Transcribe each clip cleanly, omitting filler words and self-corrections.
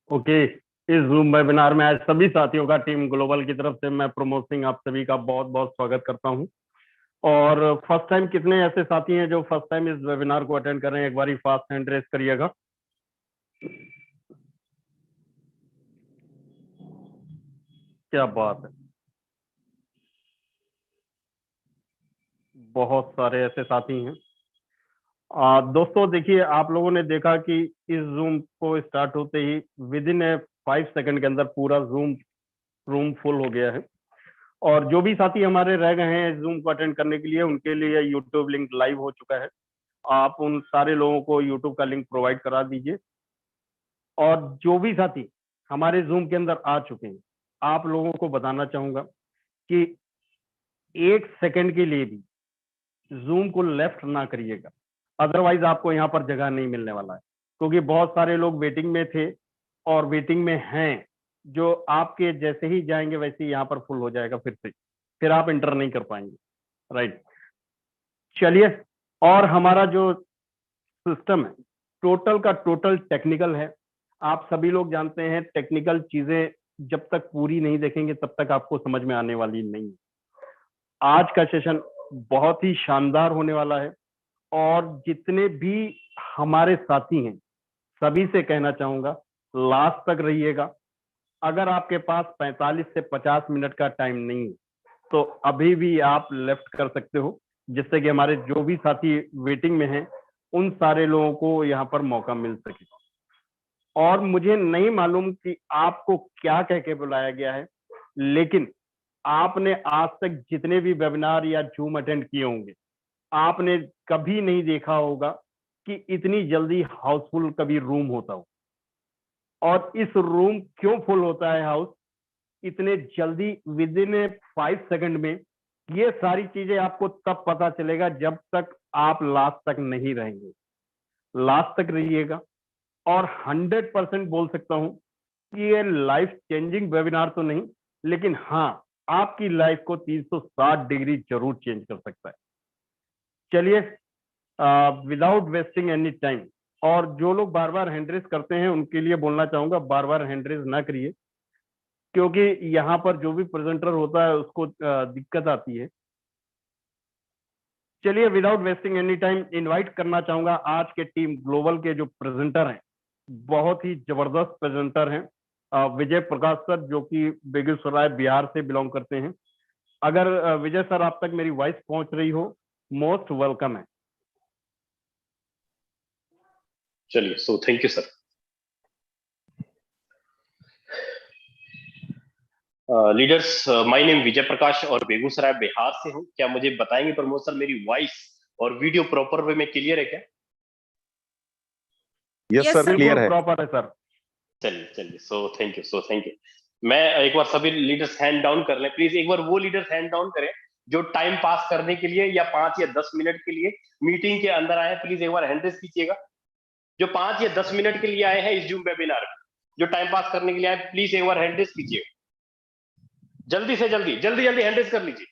Okay. इस zoom webinar में आज सभी साथियों का टीम ग्लोबल की तरफ से मैं प्रमोद सिंह आप सभी का बहुत बहुत स्वागत करता हूं। और फर्स्ट टाइम कितने ऐसे साथी हैं जो फर्स्ट टाइम इस वेबिनार को अटेंड कर रहे हैं? एक बारी फास्ट हैंड रेस करिएगा। क्या बात है, बहुत सारे ऐसे साथी हैं। दोस्तों देखिए, आप लोगों ने देखा कि इस जूम को स्टार्ट होते ही विद इन 5 सेकंड के अंदर पूरा जूम रूम फुल हो गया है। और जो भी साथी हमारे रह गए हैं जूम को अटेंड करने के लिए, उनके लिए यूट्यूब लिंक लाइव हो चुका है। आप उन सारे लोगों को यूट्यूब का लिंक प्रोवाइड करा दीजिए। और जो भी साथी हमारे जूम के अंदर आ चुके हैं, आप लोगों को बताना चाहूंगा कि 1 सेकंड के लिए भी जूम को लेफ्ट ना करिएगा, अदरवाइज आपको यहाँ पर जगह नहीं मिलने वाला है। क्योंकि बहुत सारे लोग वेटिंग में थे और वेटिंग में हैं, जो आपके जैसे ही जाएंगे वैसे ही यहाँ पर फुल हो जाएगा फिर आप इंटर नहीं कर पाएंगे। राइट, चलिए। और हमारा जो सिस्टम है टोटल का टोटल टेक्निकल है। आप सभी लोग जानते हैं टेक्निकल चीजें जब तक पूरी नहीं देखेंगे तब तक आपको समझ में आने वाली नहीं है। आज का सेशन बहुत ही शानदार होने वाला है और जितने भी हमारे साथी हैं सभी से कहना चाहूंगा लास्ट तक रहिएगा। अगर आपके पास 45 से 50 मिनट का टाइम नहीं है तो अभी भी आप लेफ्ट कर सकते हो, जिससे कि हमारे जो भी साथी वेटिंग में हैं उन सारे लोगों को यहाँ पर मौका मिल सके। और मुझे नहीं मालूम कि आपको क्या कह के बुलाया गया है, लेकिन आपने आज तक जितने भी वेबिनार या जूम अटेंड किए होंगे, आपने कभी नहीं देखा होगा कि इतनी जल्दी हाउसफुल कभी रूम होता हो। और इस रूम क्यों फुल होता है हाउस इतने जल्दी विद इन 5 सेकंड में, ये सारी चीजें आपको तब पता चलेगा जब तक आप लास्ट तक नहीं रहेंगे। लास्ट तक रहिएगा। और 100% बोल सकता हूं कि ये लाइफ चेंजिंग वेबिनार तो नहीं, लेकिन हाँ आपकी लाइफ को 360 डिग्री जरूर चेंज कर सकता है। चलिए, विदाउट वेस्टिंग एनी टाइम, और जो लोग बार बार हैंड रेज करते हैं उनके लिए बोलना चाहूंगा बार बार हैंड रेज ना करिए, क्योंकि यहाँ पर जो भी प्रेजेंटर होता है उसको दिक्कत आती है। चलिए, without wasting any time invite करना चाहूंगा आज के टीम ग्लोबल के जो प्रेजेंटर हैं, बहुत ही जबरदस्त प्रेजेंटर हैं। विजय प्रकाश सर, जो कि बेगूसराय बिहार से बिलोंग करते हैं। अगर विजय सर आप तक मेरी वॉइस पहुंच रही हो, मोस्ट वेलकम है। चलिए, so thank you sir. Leaders, my name Vijay Prakash और बेगूसराय बिहार से हूं। क्या मुझे बताएंगे प्रमोद सर, मेरी वॉइस और वीडियो प्रॉपर वे में क्लियर है क्या? यस सर, क्लियर है। प्रॉपर है सर। चलिए, सो थैंक यू। मैं एक बार सभी लीडर्स हैंड डाउन कर लें प्लीज। एक बार वो लीडर्स हैंड डाउन करें जो टाइम पास करने के लिए या 5 या 10 मिनट के लिए मीटिंग के अंदर आए, प्लीज एक बार हैंड रेज कीजिएगा। जो 5 या 10 मिनट के लिए आए हैं इस जूम वेबिनार में, जो टाइम पास करने के लिए आए, प्लीज एक बार हैंड रेज कीजिएगा। जल्दी से जल्दी हैंड रेज कर लीजिए।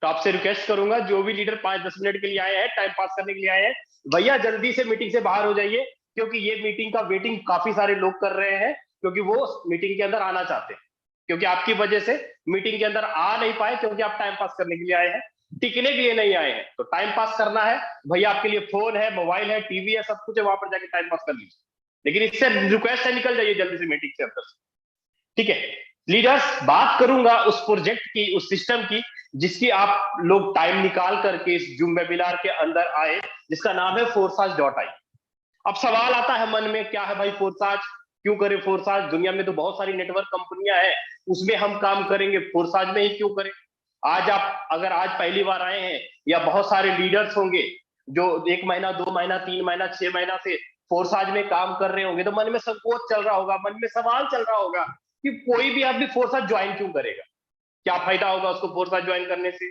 तो आपसे रिक्वेस्ट करूंगा जो भी लीडर 5-10 मिनट के लिए आए हैं, टाइम पास करने के लिए आए हैं, भैया जल्दी से मीटिंग से बाहर हो जाइए, क्योंकि ये मीटिंग का वेटिंग काफी सारे लोग कर रहे हैं, क्योंकि वो मीटिंग के अंदर आना चाहते हैं, क्योंकि आपकी वजह से मीटिंग के अंदर आ नहीं पाए, क्योंकि आप टाइम पास करने के लिए आए हैं, टिकने के लिए नहीं आए हैं। तो टाइम पास करना है भैया, आपके लिए फोन है, मोबाइल है, टीवी है, सब कुछ है, वहां पर जाके टाइम पास कर लीजिए। लेकिन इससे रिक्वेस्ट है, निकल जाइए जल्दी से मीटिंग से अंदर। ठीक है लीडर्स, बात करूंगा उस प्रोजेक्ट की, उस सिस्टम की, जिसकी आप लोग टाइम निकाल करके इस जूम वेबिनार के अंदर आए, जिसका नाम है फोरसाज.ai। अब सवाल आता है मन में, क्या है भाई फोरसाज, क्यों करें फोरसाज? दुनिया में तो बहुत सारी नेटवर्क कंपनियां हैं, उसमें हम काम करेंगे, फोरसाज में ही क्यों करें? आज आप अगर आज पहली बार आए हैं, या बहुत सारे लीडर्स होंगे जो 1 महीना 2 महीना 3 महीना 6 महीना से फोरसाज में काम कर रहे होंगे, तो मन में संकोच चल रहा होगा, मन में सवाल चल रहा होगा कि कोई भी आदमी फोरसाज ज्वाइन क्यों करेगा, क्या फायदा होगा उसको फोरसाज ज्वाइन करने से?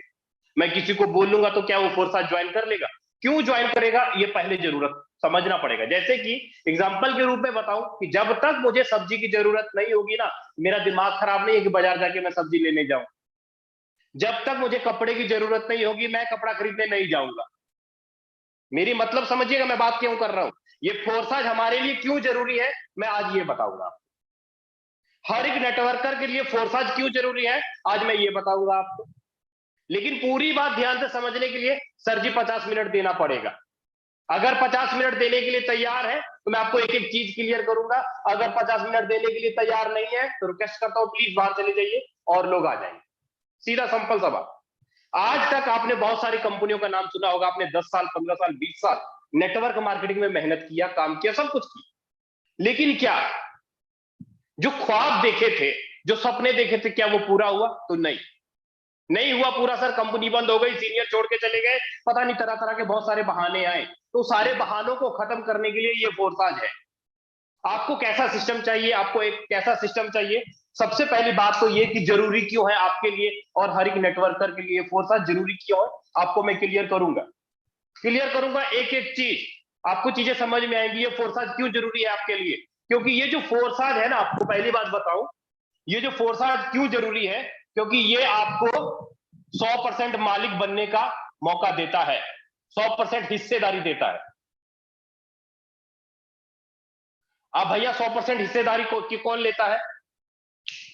मैं किसी को बोलूंगा तो क्या वो फोरसाज ज्वाइन कर लेगा? क्यों ज्वाइन करेगा, ये पहले जरूरत समझना पड़ेगा। जैसे कि एग्जांपल के रूप में बताऊं कि जब तक मुझे सब्जी की जरूरत नहीं होगी ना, मेरा दिमाग खराब नहीं है कि बाजार जाके मैं सब्जी लेने जाऊं। जब तक मुझे कपड़े की जरूरत नहीं होगी, मैं कपड़ा खरीदने नहीं जाऊंगा। मेरी मतलब समझिएगा मैं बात क्यों कर रहा हूं। ये फोर्साज हमारे लिए क्यों जरूरी है, मैं आज ये बताऊंगा आपको। हर एक नेटवर्कर के लिए फोर्साज क्यों जरूरी है, आज मैं ये बताऊंगा आपको। लेकिन पूरी बात ध्यान से समझने के लिए सर जी 50 मिनट देना पड़ेगा। अगर 50 मिनट देने के लिए तैयार है तो मैं आपको एक एक चीज क्लियर करूंगा। अगर 50 मिनट देने के लिए तैयार नहीं है तो रिक्वेस्ट करता हूं प्लीज बाहर चले जाइए और लोग आ जाएंगे। सीधा सिंपल सा बात। आज तक आपने बहुत सारी कंपनियों का नाम सुना होगा, आपने 10 साल 15 साल 20 साल नेटवर्क मार्केटिंग में मेहनत किया, काम किया, सब कुछ किया, लेकिन क्या जो ख्वाब देखे थे, जो सपने देखे थे, क्या वो पूरा हुआ? तो नहीं हुआ पूरा सर। कंपनी बंद हो गई, सीनियर छोड़ के चले गए, पता नहीं तरह तरह के बहुत सारे बहाने आए। तो सारे बहानों को खत्म करने के लिए ये फोर्साज है। आपको कैसा सिस्टम चाहिए, आपको एक कैसा सिस्टम चाहिए? सबसे पहली बात तो ये कि जरूरी क्यों है आपके लिए और हर एक नेटवर्कर के लिए फोर्साज जरूरी क्यों है, आपको मैं क्लियर करूंगा एक एक चीज। आपको चीजें समझ में आएंगी ये फोर्साज क्यों जरूरी है आपके लिए। क्योंकि ये जो फोर्साज है ना, आपको पहली बात बताऊं, ये जो फोर्साज क्यों जरूरी है, क्योंकि ये आपको 100% मालिक बनने का मौका देता है, 100% हिस्सेदारी देता है। अब भैया 100% हिस्सेदारी कौन लेता है?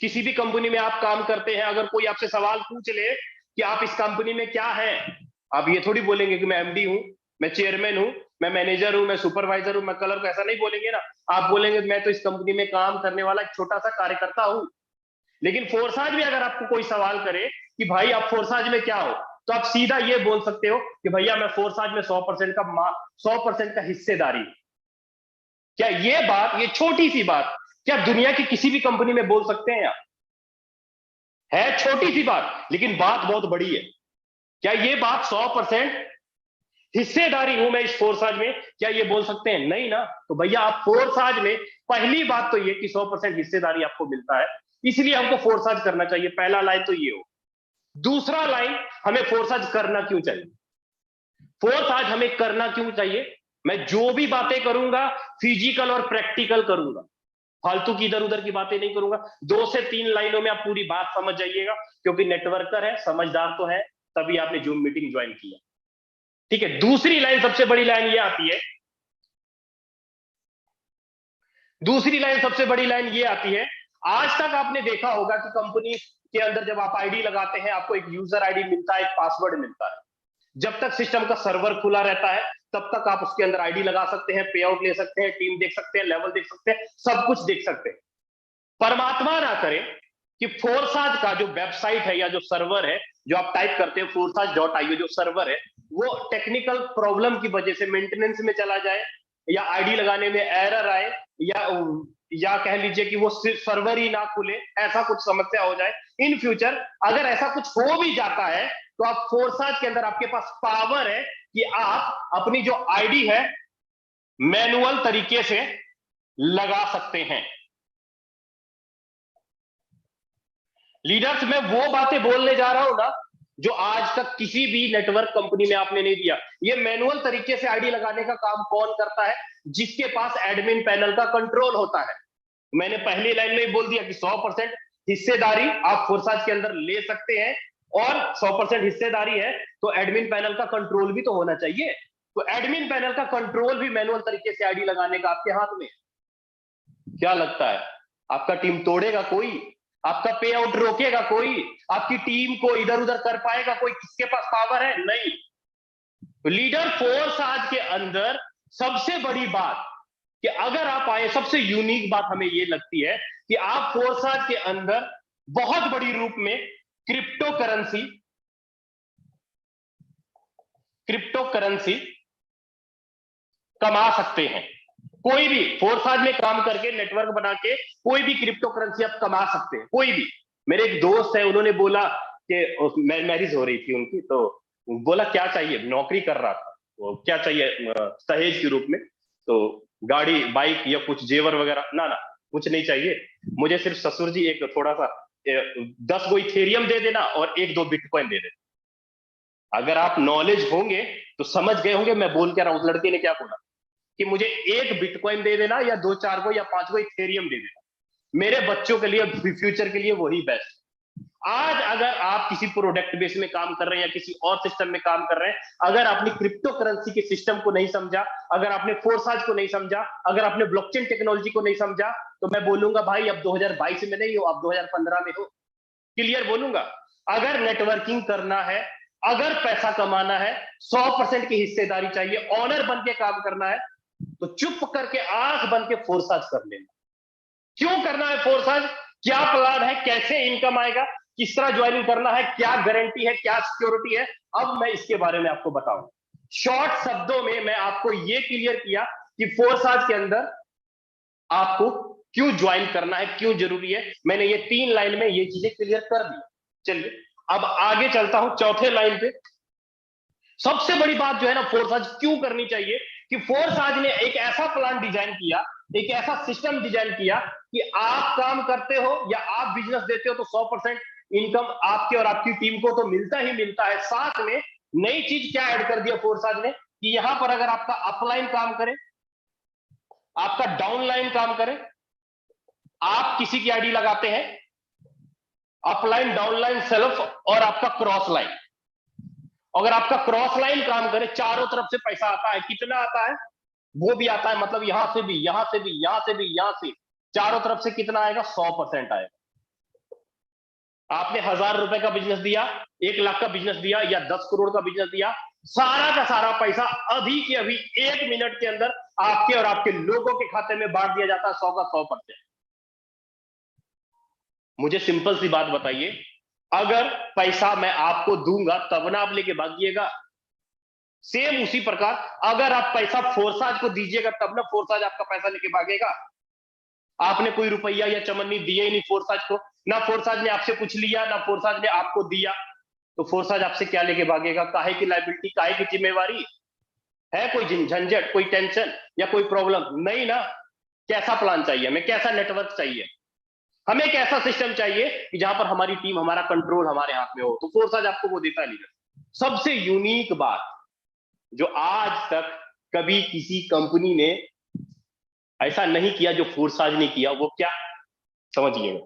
किसी भी कंपनी में आप काम करते हैं, अगर कोई आपसे सवाल पूछ ले कि आप इस कंपनी में क्या हैं, आप ये थोड़ी बोलेंगे कि मैं एमडी हूं, मैं चेयरमैन हूं, मैं मैनेजर हूं, मैं सुपरवाइजर हूं, मैं कलर को, ऐसा नहीं बोलेंगे ना। आप बोलेंगे मैं तो इस कंपनी में काम करने वाला एक छोटा सा कार्यकर्ता हूं। लेकिन फोर्साज में अगर आपको कोई सवाल करे कि भाई आप फोर्साज में क्या हो, तो आप सीधा ये बोल सकते हो कि भैया मैं फोर्साज में 100% का हिस्सेदारी। क्या ये बात, ये छोटी सी बात, क्या दुनिया की किसी भी कंपनी में बोल सकते हैं आप? है छोटी सी बात, लेकिन बात बहुत बड़ी है। क्या ये बात 100% हिस्सेदारी हूं मैं इस फोर्साज में, क्या ये बोल सकते हैं? नहीं ना। तो भैया आप फोर्साज में, पहली बात तो ये कि 100% हिस्सेदारी आपको मिलता है, इसलिए हमको फोर्साज करना चाहिए। पहला लाइन तो ये हो। दूसरा लाइन, हमें फोर्साज करना क्यों चाहिए? फोर्साज हमें करना क्यों चाहिए? मैं जो भी बातें करूंगा फिजिकल और प्रैक्टिकल करूंगा, फालतू की इधर उधर की बातें नहीं करूंगा। 2 से 3 लाइनों में आप पूरी बात समझ जाइएगा, क्योंकि नेटवर्कर है, समझदार तो है, तभी आपने जूम मीटिंग ज्वाइन किया। ठीक है। दूसरी लाइन, सबसे बड़ी लाइन ये आती है, दूसरी लाइन सबसे बड़ी लाइन ये आती है। आज तक आपने देखा होगा कि कंपनी के अंदर जब आप आईडी लगाते हैं, आपको एक यूजर आईडी मिलता है, एक पासवर्ड मिलता है। जब तक सिस्टम का सर्वर खुला रहता है तब तक आप उसके अंदर आईडी लगा सकते हैं, पे आउट ले सकते हैं, टीम देख सकते हैं, लेवल देख सकते हैं, सब कुछ देख सकते हैं। परमात्मा ना करे कि फोर्साज का जो वेबसाइट है या जो सर्वर है, जो आप टाइप करते हैं forsage.io, जो सर्वर है, वो टेक्निकल प्रॉब्लम की वजह से मेंटेनेंस में चला जाए, या आईडी लगाने में एरर आए, या कह लीजिए कि वो सर्वर ही ना खुले, ऐसा कुछ समस्या हो जाए इन फ्यूचर। अगर ऐसा कुछ हो भी जाता है तो आप फोर्साज के अंदर आपके पास पावर है कि आप अपनी जो आईडी है मैनुअल तरीके से लगा सकते हैं। लीडर्स, मैं वो बातें बोलने जा रहा हूं ना जो आज तक किसी भी नेटवर्क कंपनी में आपने नहीं दिया। ये मैनुअल तरीके से आईडी लगाने का काम कौन करता है? जिसके पास एडमिन पैनल का कंट्रोल होता है। मैंने पहली लाइन में ही बोल दिया कि 100% हिस्सेदारी आप फोर्साज के अंदर ले सकते हैं, और 100% हिस्सेदारी है तो एडमिन पैनल का कंट्रोल भी तो होना चाहिए। तो एडमिन पैनल का कंट्रोल भी मैनुअल तरीके से आईडी लगाने का आपके हाथ में। क्या लगता है आपका टीम तोड़ेगा कोई? आपका पे आउट रोकेगा कोई? आपकी टीम को इधर उधर कर पाएगा कोई? किसके पास पावर है? नहीं। तो लीडर फोर्साज के अंदर सबसे बड़ी बात कि अगर आप आए, सबसे यूनिक बात हमें यह लगती है कि आप फोर्साज के अंदर बहुत बड़ी रूप में क्रिप्टो करेंसी कमा सकते हैं। कोई भी फोर्साज में काम करके, नेटवर्क बना के कोई भी क्रिप्टो करेंसी आप कमा सकते हैं, कोई भी। मेरे एक दोस्त है, उन्होंने बोला कि मैरिज हो रही थी उनकी, तो बोला क्या चाहिए, नौकरी कर रहा था, वो क्या चाहिए दहेज के रूप में? तो गाड़ी, बाइक या कुछ जेवर वगैरह? ना कुछ नहीं चाहिए, मुझे सिर्फ ससुर जी एक थोड़ा सा 10 गो इथेरियम दे देना और 1-2 बिटकॉइन दे देना। अगर आप नॉलेज होंगे तो समझ गए होंगे मैं बोल क्या रहा हूं। उस लड़के ने क्या बोला कि मुझे 1 बिटकॉइन दे देना या 2-4 को या 5 को इथेरियम दे देना, मेरे बच्चों के लिए, फ्यूचर के लिए वही बेस्ट। आज अगर आप किसी प्रोडक्ट बेस में काम कर रहे हैं या किसी और सिस्टम में काम कर रहे हैं, अगर आपने क्रिप्टो करेंसी के सिस्टम को नहीं समझा, अगर आपने फोर्साज को नहीं समझा, अगर आपने ब्लॉकचेन टेक्नोलॉजी को नहीं समझा, तो मैं बोलूंगा भाई अब 2022 में नहीं हो, आप 2015 में हो। क्लियर बोलूंगा। अगर नेटवर्किंग करना है, अगर पैसा कमाना है, 100% की हिस्सेदारी चाहिए, ऑनर बन के काम करना है, तो चुप करके आंख बन के फोर्साज कर लेना। क्यों करना है फोर्साज, क्या प्लान है, कैसे इनकम आएगा, किस तरह ज्वाइनिंग करना है, क्या गारंटी है, क्या सिक्योरिटी है, अब मैं इसके बारे में आपको बताऊं। शॉर्ट शब्दों में मैं आपको यह क्लियर किया कि फोर्साज के अंदर आपको क्यों ज्वाइन करना है, क्यों जरूरी है। मैंने ये 3 लाइन में ये चीजें क्लियर कर दी। चलिए अब आगे चलता हूं चौथे लाइन पे। सबसे बड़ी बात जो है ना फोर्साज क्यों करनी चाहिए, कि फोर्साज ने एक ऐसा प्लान डिजाइन किया, एक ऐसा सिस्टम डिजाइन किया कि आप काम करते हो या आप बिजनेस देते हो तो 100% इनकम आपके और आपकी टीम को तो मिलता ही मिलता है। साथ में नई चीज क्या ऐड कर दिया फोर्साज ने, कि यहां पर अगर आपका अपलाइन काम करे, आपका डाउनलाइन काम करे, आप किसी की आईडी लगाते हैं, अपलाइन, डाउनलाइन, सेल्फ और आपका क्रॉस लाइन, अगर आपका क्रॉस लाइन काम करे, चारों तरफ से पैसा आता है। कितना आता है वो भी आता है, मतलब यहां से भी, यहां से भी, यहां से भी, यहां से, चारों तरफ से कितना आएगा, 100% आएगा। आपने 1000 रुपए का बिजनेस दिया, 1 लाख का बिजनेस दिया या 10 करोड़ का बिजनेस दिया, सारा का सारा पैसा अभी के अभी 1 मिनट के अंदर आपके और आपके लोगों के खाते में बांट दिया जाता है, 100 का 100%। मुझे सिंपल सी बात बताइए, अगर पैसा मैं आपको दूंगा तब ना आप लेके भागिएगा, सेम उसी प्रकार अगर आप पैसा फोर्साज को दीजिएगा तब ना फोर्साज आपका पैसा लेके भागेगा। आपने कोई रुपया या चमन्नी दिए ही नहीं फोर्साज को, ना फोर्साज ने आपसे पूछ लिया, ना फोर्साज ने आपको दिया, तो फोर्साज आपसे क्या लेके भागेगा, काहे की लायबिलिटी, काहे की जिम्मेवारी है, कोई झंझट, कोई टेंशन या कोई प्रॉब्लम नहीं ना। कैसा प्लान चाहिए हमें, कैसा नेटवर्क चाहिए हमें, एक ऐसा सिस्टम चाहिए कि जहां पर हमारी टीम, हमारा कंट्रोल हमारे हाथ में हो, तो फोर्साज आपको वो देता है लीडर। सबसे यूनिक बात जो आज तक कभी किसी कंपनी ने ऐसा नहीं किया जो फोर्साज ने किया, वो क्या, समझिएगा।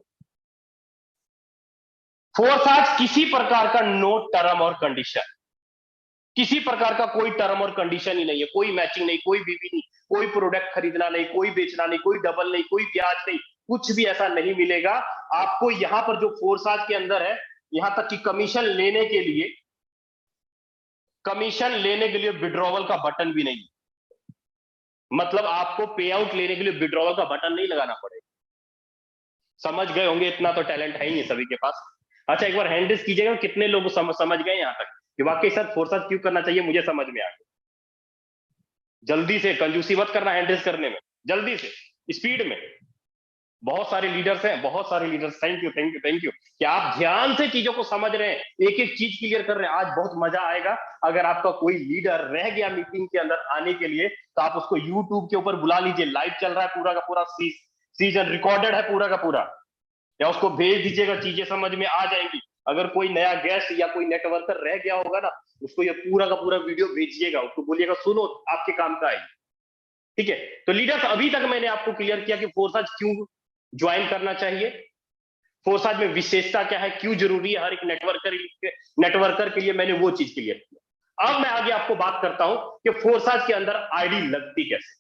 फोर्साज किसी प्रकार का नो टर्म और कंडीशन, किसी प्रकार का कोई टर्म और कंडीशन ही नहीं है, कोई मैचिंग नहीं, कोई बीबी नहीं, कोई प्रोडक्ट खरीदना नहीं, कोई बेचना नहीं, कोई डबल नहीं, कोई ब्याज नहीं, कुछ भी ऐसा नहीं मिलेगा आपको। यहां पर जो फोर्साज के अंदर है, यहां तक कि कमीशन लेने के लिए विड्रॉवल का बटन भी नहीं, मतलब आपको पे आउट लेने के लिए विड्रॉवल का बटन नहीं लगाना पड़ेगा। समझ गए होंगे, इतना तो टैलेंट है ही सभी के पास। अच्छा एक बार हैंड रेज कीजिएगा कितने लोग समझ गए यहां तक कि वाकई सर फोर्साज क्यों करना चाहिए, मुझे समझ में आ गया। जल्दी से, कंजूसी मत करना हैंड रेज करने में, जल्दी से, स्पीड में। बहुत सारे लीडर्स हैं, बहुत सारे leaders, thank you thank you thank you कि आप ध्यान से चीजों को समझ रहे हैं, एक एक चीज क्लियर कर रहे हैं। आज बहुत मजा आएगा। अगर आपका कोई लीडर रह गया मीटिंग के अंदर आने के लिए, तो आप उसको यूट्यूब के ऊपर बुला लीजिए, लाइव चल रहा है पूरा का पूरा सीजन, रिकॉर्डेड है पूरा का पूरा, या उसको भेज दीजिएगा, चीजें समझ में आ जाएंगी। अगर कोई नया गेस्ट या कोई नेटवर्कर रह गया होगा ना, उसको ये पूरा का पूरा वीडियो भेजिएगा, उसको बोलिएगा सुनो, आपके काम का है। ठीक है, तो लीडर्स अभी तक मैंने आपको क्लियर किया कि फोर्साज क्यों ज्वाइन करना चाहिए, फोर्साज में विशेषता क्या है, क्यों जरूरी है हर एक नेटवर्कर के लिए, मैंने वो चीज क्लियर किया। अब मैं आगे आपको बात करता हूं कि फोर्साज के अंदर आईडी लगती कैसे,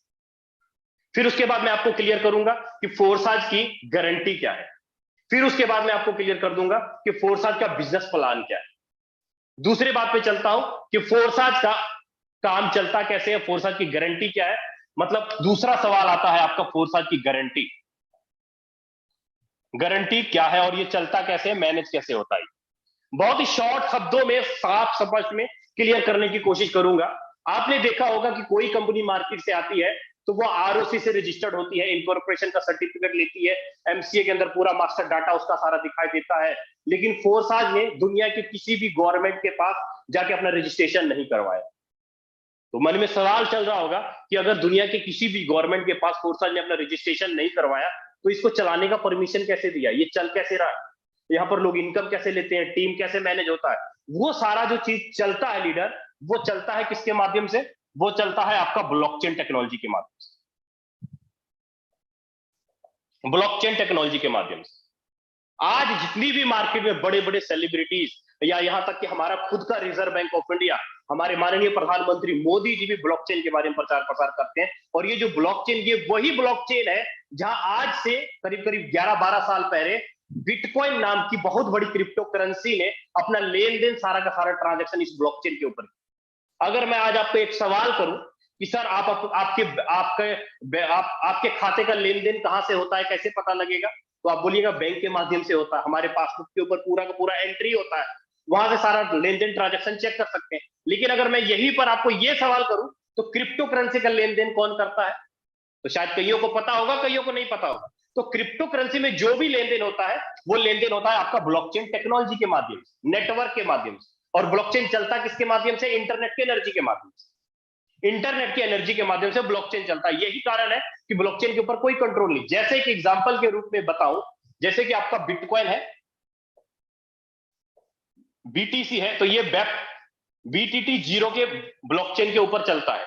फिर उसके बाद मैं आपको क्लियर करूंगा कि फोर्साज की गारंटी क्या है, फिर उसके बाद मैं आपको क्लियर कर दूंगा कि फोर्साज का बिजनेस प्लान क्या है। दूसरी बात पे चलता हूं कि फोर्साज का काम चलता कैसे है, फोर्साज की गारंटी क्या है। मतलब दूसरा सवाल आता है आपका, फोर्साज की गारंटी क्या है और ये चलता कैसे है, मैनेज कैसे होता है। बहुत ही शॉर्ट शब्दों में, साफ स्पष्ट में क्लियर करने की कोशिश करूंगा। आपने देखा होगा कि कोई कंपनी मार्केट से आती है तो वो आरओसी से रजिस्टर्ड होती है, इनकॉर्पोरेशन का सर्टिफिकेट लेती है, एमसीए के अंदर पूरा मास्टर डाटा उसका सारा दिखाई देता है। लेकिन फोर्साज ने दुनिया के किसी भी गवर्नमेंट के पास जाके अपना रजिस्ट्रेशन नहीं करवाया। तो मन में सवाल चल रहा होगा कि अगर दुनिया के किसी भी गवर्नमेंट के पास फोर्साज ने अपना रजिस्ट्रेशन नहीं करवाया, तो इसको चलाने का परमिशन कैसे दिया, ये चल कैसे रहा, यहाँ पर लोग इनकम कैसे लेते हैं, टीम कैसे मैनेज होता है, वो सारा जो चीज चलता है लीडर, वो चलता है किसके माध्यम से, वो चलता है आपका ब्लॉकचेन टेक्नोलॉजी के माध्यम से, ब्लॉकचेन टेक्नोलॉजी के माध्यम से। आज जितनी भी मार्केट में बड़े बड़े सेलिब्रिटीज या यहाँ तक कि हमारा खुद का रिजर्व बैंक ऑफ इंडिया, हमारे माननीय प्रधानमंत्री मोदी जी भी ब्लॉकचेन के बारे में प्रचार प्रसार करते हैं। और ये जो ब्लॉकचेन, ये वही ब्लॉकचेन है जहां आज से करीब करीब 11-12 साल पहले बिटकॉइन नाम की बहुत बड़ी क्रिप्टो करेंसी ने अपना लेन देन सारा का सारा ट्रांजेक्शन इस ब्लॉकचेन के ऊपर। अगर मैं आज आपको एक सवाल करूं कि सर आपके खाते का लेन देन कहां से होता है, कैसे पता लगेगा, तो आप बोलिएगा बैंक के माध्यम से होता है, हमारे पासबुक के ऊपर पूरा का पूरा एंट्री होता है, वहां से सारा लेन देन ट्रांजेक्शन चेक कर सकते हैं। लेकिन अगर मैं यहीं पर आपको यह सवाल करूं तो क्रिप्टो करेंसी का लेन देन कौन करता है, तो शायद कईयों को पता होगा, कईयों को नहीं पता होगा। तो क्रिप्टो करेंसी में जो भी लेन देन होता है वो लेन देन होता है आपका ब्लॉकचेन टेक्नोलॉजी के माध्यम से, नेटवर्क के माध्यम से। और ब्लॉकचेन चलता किसके माध्यम से? इंटरनेट की एनर्जी के माध्यम से। इंटरनेट की एनर्जी के माध्यम से ब्लॉकचेन चलता है। यही कारण है कि ब्लॉकचेन के ऊपर कोई कंट्रोल नहीं। जैसे कि एग्जांपल के रूप में बताऊं, जैसे कि आपका बिटकॉइन है, बीटीसी है, तो ये बीटीटी 0 के ब्लॉकचेन के ऊपर चलता है।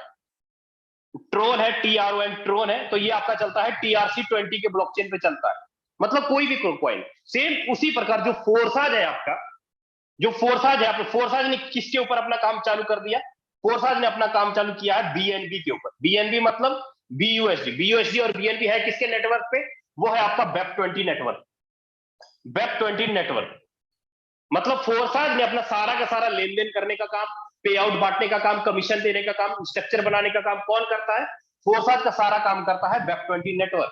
ट्रोन है, TRON ट्रोन है, तो ये आपका चलता है TRC20 के ब्लॉकचेन पे चलता है। मतलब कोई भी कॉइन सेम उसी प्रकार जो फोर्साज है आपका, जो फोर्साज है आपका, फोर्साज ने किसके ऊपर अपना काम चालू कर दिया? फोर्साज ने अपना काम चालू किया है BNB के ऊपर। BNB मतलब BUSD और BNB है किसके नेटवर्क पे? वो है आपका वेब20 नेटवर्क। वेब20 नेटवर्क मतलब फोर्साज ने अपना सारा का सारा लेन देन करने का काम, पे आउट बांटने का काम, कमीशन देने का काम, स्ट्रक्चर बनाने का काम कौन करता है? फोर्साज का सारा काम करता है वेब20 नेटवर्क।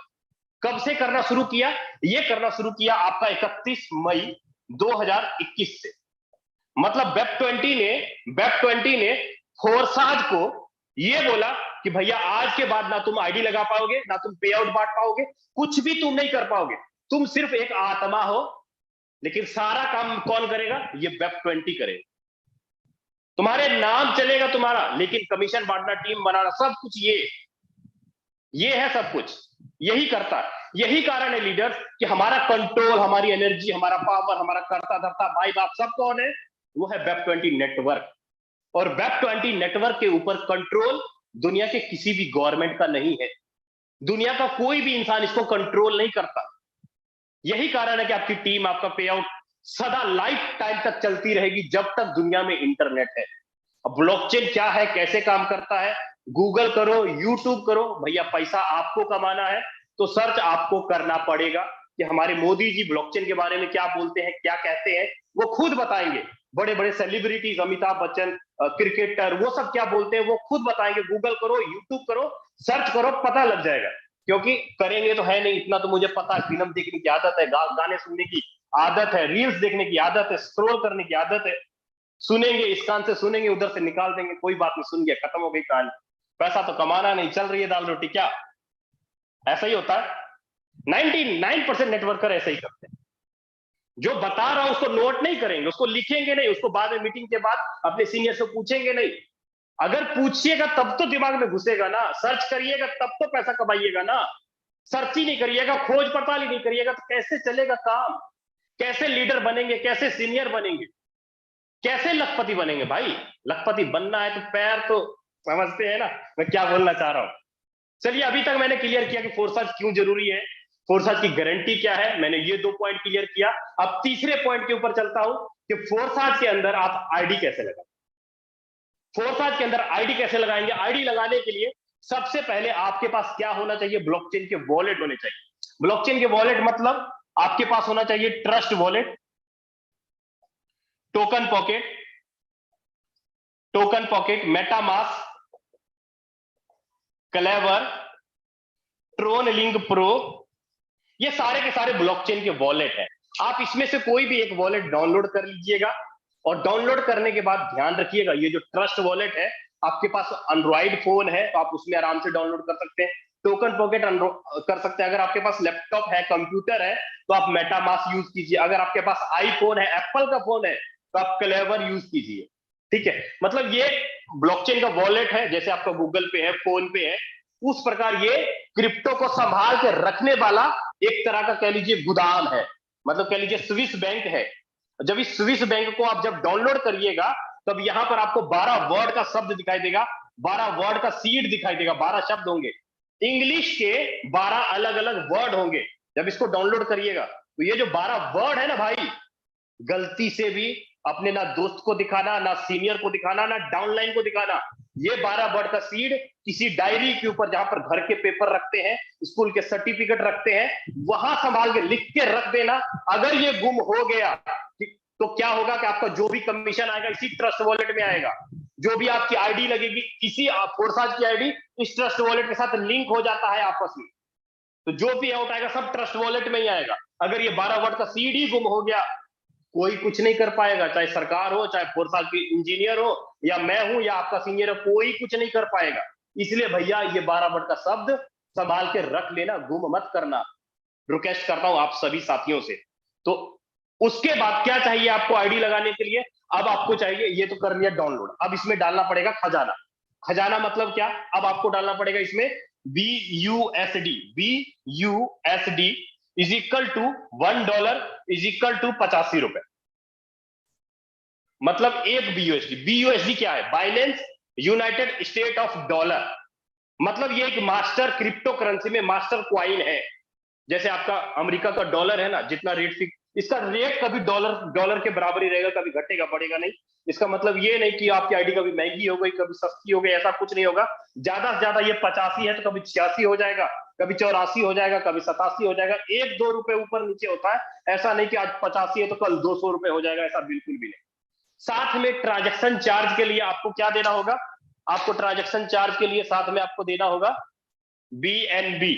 कब से करना शुरू किया? ये करना शुरू किया आपका 31 मई 2021 से। मतलब वेब20 ने फोर्साज को ये बोला कि भैया आज के बाद ना तुम आईडी लगा पाओगे, ना तुम पे आउट बांट पाओगे, कुछ भी तुम नहीं कर पाओगे। तुम सिर्फ एक आत्मा हो, लेकिन सारा काम कौन करेगा? ये वेब20 करेगा। तुम्हारे नाम चलेगा तुम्हारा, लेकिन कमीशन बांटना, टीम बनाना, सब कुछ ये है, सब कुछ यही करता है। यही कारण है लीडर्स कि हमारा कंट्रोल, हमारी एनर्जी, हमारा पावर, हमारा करता धरता भाई बाप सब कौन है? वो है वेब20 नेटवर्क। और वेब20 नेटवर्क के ऊपर कंट्रोल दुनिया के किसी भी गवर्नमेंट का नहीं है। दुनिया का कोई भी इंसान इसको कंट्रोल नहीं करता। यही कारण है कि आपकी टीम, आपका पे आउट सदा लाइफ टाइम तक चलती रहेगी जब तक दुनिया में इंटरनेट है। अब ब्लॉकचेन क्या है, कैसे काम करता है, गूगल करो, यूट्यूब करो, भैया पैसा आपको कमाना है तो सर्च आपको करना पड़ेगा कि हमारे मोदी जी ब्लॉकचेन के बारे में क्या बोलते हैं, क्या कहते हैं, वो खुद बताएंगे। बड़े बड़े सेलिब्रिटीज, अमिताभ बच्चन, क्रिकेटर, वो सब क्या बोलते हैं वो खुद बताएंगे। गूगल करो, यूट्यूब करो, सर्च करो, पता लग जाएगा। क्योंकि करेंगे तो है नहीं, इतना तो मुझे पता है। फिल्म देखने की आदत है, गाने सुनने की आदत है, रील्स देखने की आदत है, स्क्रॉल करने की आदत है। सुनेंगे, इस कान से सुनेंगे, उधर से निकाल देंगे, कोई बात नहीं, सुन गया, खत्म हो गई कहानी। पैसा तो कमाना नहीं, चल रही है दाल रोटी, क्या ऐसा ही होता है? 99% नेटवर्कर ऐसा ही करते हैं। जो बता रहा हूं उसको नोट नहीं करेंगे, उसको लिखेंगे नहीं, उसको बाद में मीटिंग के बाद अपने सीनियर से पूछेंगे नहीं। अगर पूछिएगा तब तो दिमाग में घुसेगा ना, सर्च करिएगा तब तो पैसा कमाइएगा ना। सर्च ही नहीं करिएगा, खोज पड़ताल ही नहीं करिएगा तो कैसे चलेगा काम? कैसे लीडर बनेंगे, कैसे सीनियर बनेंगे, कैसे लखपति बनेंगे? भाई लखपति बनना है तो पैर तो समझते हैं ना मैं क्या बोलना चाह रहा हूं। चलिए, अभी तक मैंने क्लियर किया कि फोर्साज क्यों जरूरी है, फोर्साज की गारंटी क्या है, मैंने ये 2 पॉइंट क्लियर किया। अब तीसरे पॉइंट के ऊपर चलता हूं कि फोर्साज के अंदर आप आईडी कैसे लगाएंगे। फोर्साज के अंदर आईडी कैसे लगाएंगे? आईडी लगाने के लिए सबसे पहले आपके पास क्या होना चाहिए? ब्लॉकचेन के वॉलेट होने चाहिए। ब्लॉकचेन के वॉलेट मतलब आपके पास होना चाहिए Trust Wallet, Token Pocket, MetaMask, Klever, Tron Link Pro, ये सारे के सारे ब्लॉकचेन के वॉलेट हैं। आप इसमें से कोई भी एक वॉलेट डाउनलोड कर लीजिएगा और डाउनलोड करने के बाद ध्यान रखिएगा, ये जो ट्रस्ट वॉलेट है, आपके पास एंड्रॉइड फोन है तो आप उसमें आराम से डाउनलोड कर सकते हैं। टोकन पॉकेट कर सकते हैं। अगर आपके पास लैपटॉप है, कंप्यूटर है, तो आप मेटामास्क यूज कीजिए। अगर आपके पास आईफोन है, एप्पल का फोन है, तो आप क्लेवर यूज कीजिए। ठीक है, मतलब ये ब्लॉकचेन का वॉलेट है, जैसे आपका गूगल पे है, फोन पे है, उस प्रकार ये क्रिप्टो को संभाल के रखने वाला एक तरह का कह लीजिए गोदाम है। मतलब कह लीजिए स्विस बैंक है। जब इस स्विस बैंक को आप जब डाउनलोड करिएगा तब यहां पर आपको 12 वर्ड का शब्द दिखाई देगा, 12 वर्ड का सीड दिखाई देगा, 12 शब्द होंगे, इंग्लिश के 12 अलग अलग वर्ड होंगे। जब इसको डाउनलोड करिएगा तो ये जो 12 वर्ड है ना भाई, गलती से भी अपने ना दोस्त को दिखाना, ना सीनियर को दिखाना, ना डाउनलाइन को दिखाना। ये 12 वर्ड का सीड किसी डायरी के ऊपर, जहां पर घर के पेपर रखते हैं, स्कूल के सर्टिफिकेट रखते हैं, वहां संभाल के लिख के रख देना। अगर ये गुम हो गया तो क्या होगा कि आपका जो भी कमीशन आएगा इसी ट्रस्ट वॉलेट में आएगा। जो भी आपकी आईडी लगेगी, किसी फोर्साज की आईडी इस ट्रस्ट वॉलेट के साथ लिंक हो जाता है आपस में, तो जो भी आउट आएगा सब ट्रस्ट वॉलेट में ही आएगा। अगर ये 12 वर्ड का सीड ही गुम हो गया, कोई कुछ नहीं कर पाएगा, चाहे सरकार हो, चाहे फोर्साज की इंजीनियर हो, या मैं हूं, या आपका सीनियर हो, कोई कुछ नहीं कर पाएगा। इसलिए भैया ये 12 वर्ड का शब्द संभाल के रख लेना, गुम मत करना। रिक्वेस्ट करता हूं आप सभी साथियों से। तो उसके बाद क्या चाहिए आपको आईडी लगाने के लिए? अब आपको चाहिए, ये तो कर लिया डाउनलोड, अब इसमें डालना पड़ेगा खजाना। खजाना मतलब क्या? अब आपको डालना पड़ेगा इसमें BUSD is equal to $1 is equal to 85 रुपए। मतलब एक BUSD क्या है? Binance United State of dollar. मतलब ये एक मास्टर क्रिप्टो करेंसी में मास्टर क्वाइन है। जैसे आपका अमेरिका का डॉलर है ना, जितना रेट फिक्स, इसका रेट कभी डॉलर के बराबर ही रहेगा, कभी घटेगा बढ़ेगा नहीं। इसका मतलब ये नहीं कि आपकी आईडी कभी महंगी हो गई, कभी सस्ती हो गई, ऐसा कुछ नहीं होगा। ज्यादा से ज्यादा ये 85 है तो कभी 86 हो जाएगा, कभी 84 हो जाएगा, कभी 87 हो जाएगा। 1-2 रुपए ऊपर नीचे होता है। ऐसा नहीं कि आज 85 है तो कल 200 रुपए हो जाएगा, ऐसा बिल्कुल भी नहीं। साथ में ट्रांजेक्शन चार्ज के लिए आपको क्या देना होगा? आपको ट्रांजेक्शन चार्ज के लिए साथ में आपको देना होगा BNB।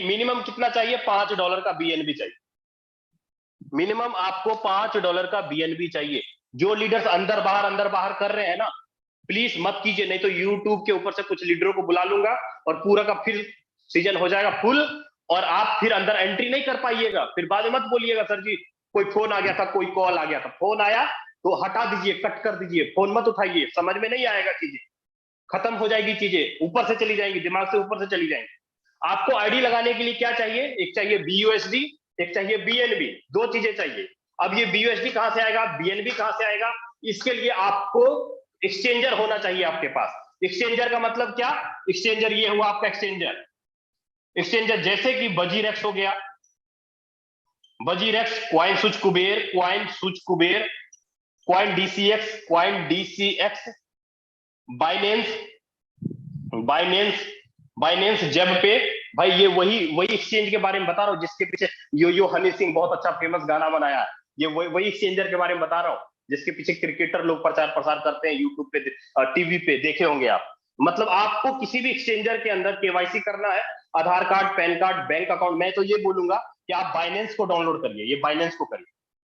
मिनिमम कितना चाहिए? $5 का BNB चाहिए। मिनिमम आपको $5 का BNB चाहिए। जो लीडर्स अंदर बाहर कर रहे हैं ना, प्लीज मत कीजिए, नहीं तो यूट्यूब के ऊपर से कुछ लीडरों को बुला लूंगा और पूरा का फिर सीजन हो जाएगा फुल, और आप फिर अंदर एंट्री नहीं कर पाइएगा। फिर बाद में मत बोलिएगा सर जी कोई फोन आ गया था, कोई कॉल आ गया था। फोन आया तो हटा दीजिए, कट कर दीजिए, फोन मत उठाइए, समझ में नहीं आएगा, चीजें खत्म हो जाएगी, चीजें ऊपर से चली जाएंगी, दिमाग से ऊपर से चली जाएंगी। आपको आईडी लगाने के लिए क्या चाहिए? एक चाहिए BUSD, एक चाहिए BNB, दो चीजें चाहिए। अब ये BUSD कहां से आएगा, BNB कहां से आएगा? इसके लिए आपको एक्सचेंजर होना चाहिए आपके पास। एक्सचेंजर का मतलब क्या? एक्सचेंजर ये हुआ आपका एक्सचेंजर जैसे कि बजीरेक्स हो गया, बजीरेक्स, क्वाइन सुच कुबेर, क्वाइन DCX, बाइनेंस जेब पे। भाई ये वही एक्सचेंज के बारे में बता रहा हूँ जिसके पीछे यो हनी सिंह बहुत अच्छा फेमस गाना बनाया है। ये वही एक्सचेंजर के बारे में बता रहा हूँ जिसके पीछे क्रिकेटर लोग प्रचार प्रसार करते हैं, यूट्यूब पे, टीवी पे देखे होंगे आप। मतलब आपको किसी भी एक्सचेंजर के अंदर KYC करना है, Aadhaar card, PAN card, bank account. मैं तो ये बोलूंगा कि आप बाइनेंस को डाउनलोड करिए, ये बाइनेंस को करिए।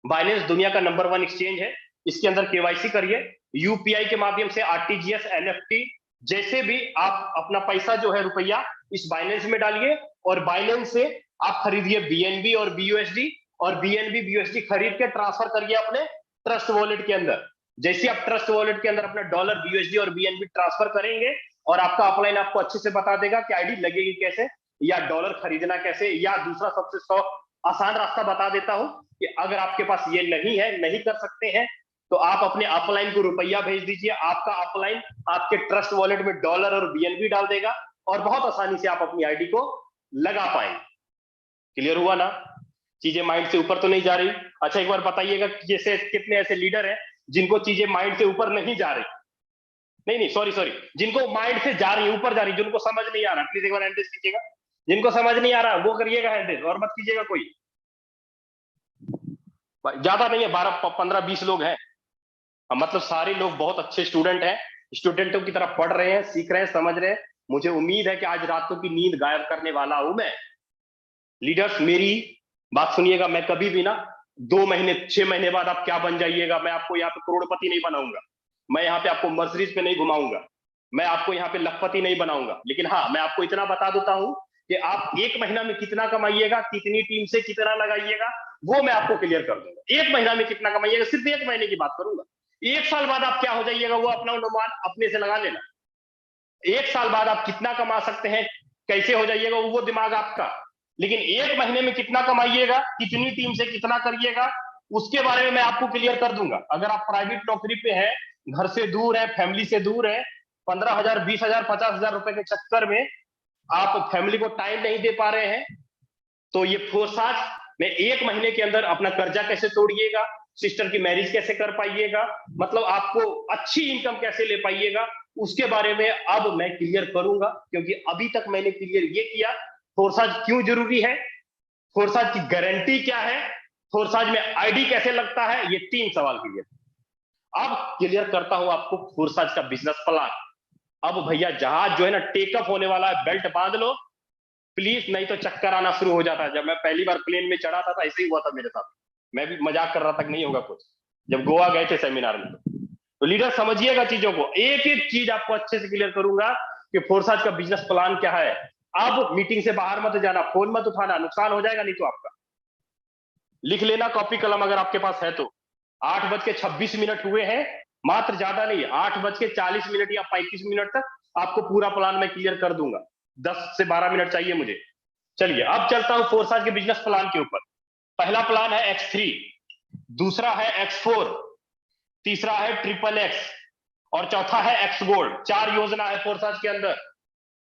बाइनेंस दुनिया का नंबर 1 एक्सचेंज है। इसके अंदर KYC करिए, UPI के माध्यम से RTGS, NFT, जैसे भी आप अपना पैसा जो है रुपया इस बाइनेंस में डालिए, और बाइनेंस से आप खरीदिए BNB और BUSD, और BNB BUSD खरीद के ट्रांसफर करिए अपने ट्रस्ट वॉलेट के अंदर। जैसे आप ट्रस्ट वॉलेट के अंदर अपना डॉलर, BUSD और BNB ट्रांसफर करेंगे, और आपका अपलाइन आपको अच्छे से बता देगा कि आईडी लगेगी कैसे, या डॉलर खरीदना कैसे। या दूसरा सबसे आसान रास्ता बता देता हूं कि अगर आपके पास ये नहीं है, नहीं कर सकते हैं, तो आप अपने अपलाइन को रुपया भेज दीजिए। आपका अपलाइन आपके ट्रस्ट वॉलेट में डॉलर और BNB डाल देगा, और बहुत आसानी से आप अपनी आईडी को लगा पाएंगे। क्लियर हुआ ना? चीजें माइंड से ऊपर तो नहीं जा रही? अच्छा एक बार बताइएगा जैसे कितने ऐसे लीडर हैं जिनको चीजें माइंड से ऊपर नहीं जा रही? नहीं, सॉरी, जिनको माइंड से जा रही, ऊपर जा रही, जिनको समझ नहीं आ रहा, प्लीज एक बार हैंड रेज कीजिएगा। जिनको समझ नहीं आ रहा वो करिएगा हैंड रेज, और मत कीजिएगा कोई। ज्यादा नहीं है, 12-15-20 लोग हैं। मतलब सारे लोग बहुत अच्छे स्टूडेंट हैं, स्टूडेंटों की तरह पढ़ रहे हैं, सीख रहे हैं, समझ रहे हैं। मुझे उम्मीद है कि आज रातों की नींद गायब करने वाला हूं मैं। लीडर्स मेरी बात सुनिएगा, मैं कभी भी ना 2 महीने 6 महीने बाद आप क्या बन जाइएगा, मैं आपको यहाँ पे करोड़पति नहीं बनाऊंगा, मैं यहाँ पे आपको मर्सिडीज पे नहीं घुमाऊंगा, मैं आपको यहाँ पे लखपति नहीं बनाऊंगा। लेकिन हाँ, मैं आपको इतना बता देता हूं कि आप 1 महीना में कितना कमाइएगा, कितनी टीम से कितना लगाइएगा, वो मैं आपको क्लियर कर दूंगा। 1 महीना में कितना कमाइएगा, सिर्फ 1 महीने की बात करूंगा। 1 साल बाद आप क्या हो जाइएगा वो अपना अनुमान अपने से लगा लेना। 1 साल बाद आप कितना कमा सकते हैं, कैसे हो जाइएगा, वो दिमाग आपका। लेकिन 1 महीने में कितना कमाइएगा, कितनी टीम से कितना करिएगा, उसके बारे में मैं आपको क्लियर कर दूंगा। अगर आप प्राइवेट नौकरी पे हैं, घर से दूर है, फैमिली से दूर है, 15,000, 20,000, 50,000 रुपए के चक्कर में आप फैमिली को टाइम नहीं दे पा रहे हैं, तो ये फोर्साज में 1 महीने के अंदर अपना कर्जा कैसे तोड़िएगा, सिस्टर की मैरिज कैसे कर पाइएगा, मतलब आपको अच्छी इनकम कैसे ले पाइएगा, उसके बारे में अब मैं क्लियर करूंगा। क्योंकि अभी तक मैंने क्लियर ये किया फोर्साज क्यों जरूरी है, फोर्साज की गारंटी क्या है, फोर्साज में आईडी कैसे लगता है, ये 3 सवाल क्लियर। अब क्लियर करता हूं आपको फोर्साज का बिजनेस प्लान। अब भैया जहाज जो है ना टेकअप होने वाला है, बेल्ट बांध लो प्लीज, नहीं तो चक्कर आना शुरू हो जाता है। जब मैं पहली बार प्लेन में चढ़ा था ऐसे ही हुआ था मेरे साथ, मैं भी मजाक कर रहा था कि नहीं होगा कुछ, जब गोवा गए थे सेमिनार में। तो लीडर समझिएगा चीजों को, एक एक चीज आपको अच्छे से क्लियर करूंगा कि फोर्साज का बिजनेस प्लान क्या है। अब मीटिंग से बाहर मत जाना, फोन मत उठाना, नुकसान हो जाएगा नहीं तो आपका। लिख लेना कॉपी कलम अगर आपके पास है तो। 8:26 हुए हैं, मात्र ज्यादा नहीं, 8:40 या 35 तक आपको पूरा प्लान मैं क्लियर कर दूंगा। 10 से 12 मिनट चाहिए मुझे। चलिए अब चलता हूं फोर्साज के बिजनेस प्लान के ऊपर। पहला प्लान है X3, दूसरा है X4, तीसरा है XXX और चौथा है X गोल्ड। 4 योजना है फोर्साज के अंदर,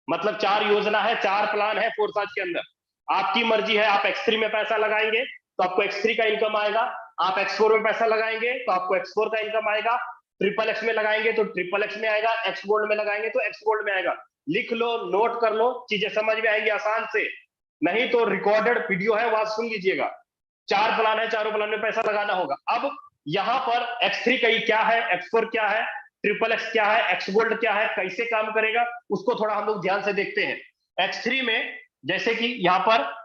मतलब 4 योजना है, 4 प्लान है फोर्साज के अंदर। आपकी मर्जी है, आप X3 में पैसा लगाएंगे तो आपको X3 का इनकम आएगा, आप X4 में पैसा लगाएंगे तो आपको X4 का इनकम आएगा, XXX में लगाएंगे तो XXX में आएगा, X गोल्ड में लगाएंगे तो X गोल्ड में आएगा। लिख लो, नोट कर लो, चीजें समझ में आएंगी आसान से। नहीं तो रिकॉर्डेड वीडियो है, वहां सुन लीजिएगा। 4 प्लान है, चारों प्लान में पैसा लगाना होगा। अब यहां पर X3 का क्या है, X4 क्या है, XXX क्या है, X गोल्ड क्या है, कैसे काम करेगा, उसको थोड़ा हम लोग ध्यान से देखते हैं। X3 में जैसे कि यहाँ पर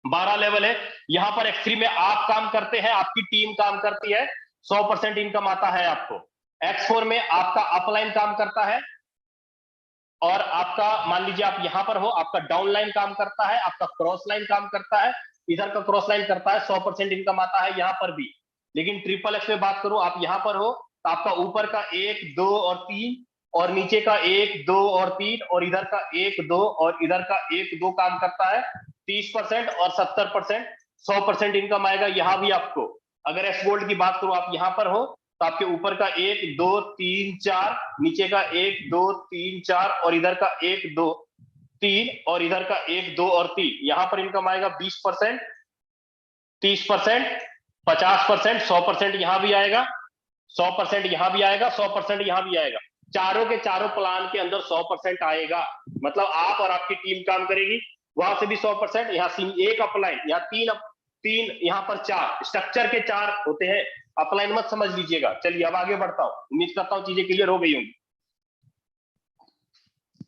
12 लेवल है, यहाँ पर X3 में आप काम करते हैं, आपकी टीम काम करती है, 100% इनकम आता है आपको। X4 में आपका अपलाइन काम करता है और आपका मान लीजिए आप यहां पर हो, आपका डाउनलाइन काम करता है, आपका क्रॉस लाइन काम करता है, इधर का क्रॉस लाइन करता है, 100% इनकम आता है यहां पर भी। लेकिन XXX में बात करूं, आप यहां पर हो तो आपका ऊपर का 1, 2 और 3 और नीचे का 1, 2 और 3 और इधर का 1, 2 और इधर का 1, 2 काम करता है। 30% और 70%, 100% इनकम आएगा यहां भी आपको। अगर एस गोल्ड की बात करूं, आप यहां पर हो तो आपके ऊपर का 1, 2, 3, 4, नीचे का 1, 2, 3, 4 और इधर का 1, 2, 3 और इधर का 1, 2 और 3, यहां पर इनकम आएगा 20%, 30%, 50%, 100% यहां भी आएगा, 100% यहां भी आएगा, 100% यहां भी आएगा। चारों के चारों प्लान के अंदर 100% आएगा, मतलब आप और आपकी टीम काम करेगी, वहां से भी 100%। यहाँ एक अपलाइन, यहाँ तीन यहाँ पर 4 स्ट्रक्चर के 4 होते हैं, अपलाइन मत समझ लीजिएगा। चलिए अब आगे बढ़ता हूं, उम्मीद करता हूं चीजें क्लियर हो गई होंगी।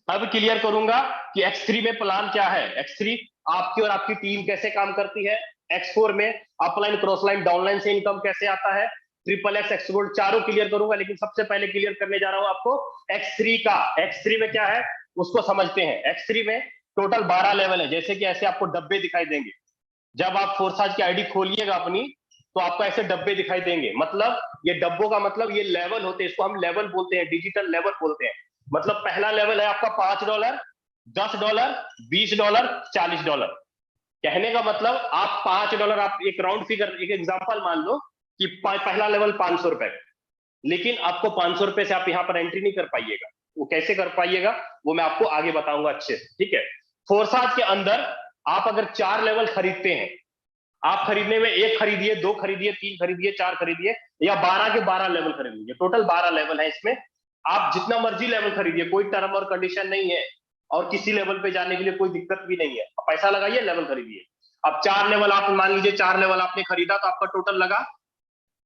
अब क्लियर करूंगा कि X3 में प्लान क्या है, X3 आपकी और आपकी टीम कैसे काम करती है, X4 में अपलाइन, क्रॉसलाइन, डाउनलाइन से इनकम कैसे आता है, XXX, X गोल्ड, चारों क्लियर करूंगा। लेकिन सबसे पहले क्लियर करने जा रहा हूं आपको X3 का। X3 में क्या है उसको समझते हैं। X3 में टोटल 12 लेवल है, जैसे कि ऐसे आपको डब्बे दिखाई देंगे। जब आप फोर्साज की आईडी खोलिएगा अपनी तो आपको ऐसे डब्बे दिखाई देंगे, मतलब ये डब्बों का मतलब ये लेवल होते हैं, इसको हम लेवल बोलते हैं, डिजिटल लेवल बोलते हैं। मतलब पहला लेवल है आपका $5, $10, $20, $40। कहने का मतलब आप $5, आप एक राउंड फिगर, एक एग्जांपल मान लो कि पहला लेवल 500 रुपए, लेकिन आपको 500 रुपए से आप यहाँ पर एंट्री नहीं कर पाइएगा। वो कैसे कर पाइएगा वो मैं आपको आगे बताऊंगा अच्छे से, ठीक है। फोर्साज के अंदर आप अगर 4 लेवल खरीदते हैं, आप खरीदने में 1 खरीदिए, 2 खरीदिए, 3 खरीदिए, 4 खरीदिए या 12 के 12 लेवल खरीदिए, टोटल 12 लेवल है इसमें। आप जितना मर्जी लेवल खरीदिए, कोई टर्म और कंडीशन नहीं है और किसी लेवल पे जाने के लिए कोई दिक्कत भी नहीं है। पैसा लगाइए, लेवल खरीदिए। अब 4 लेवल आप मान लीजिए 4 लेवल आपने खरीदा तो आपका टोटल लगा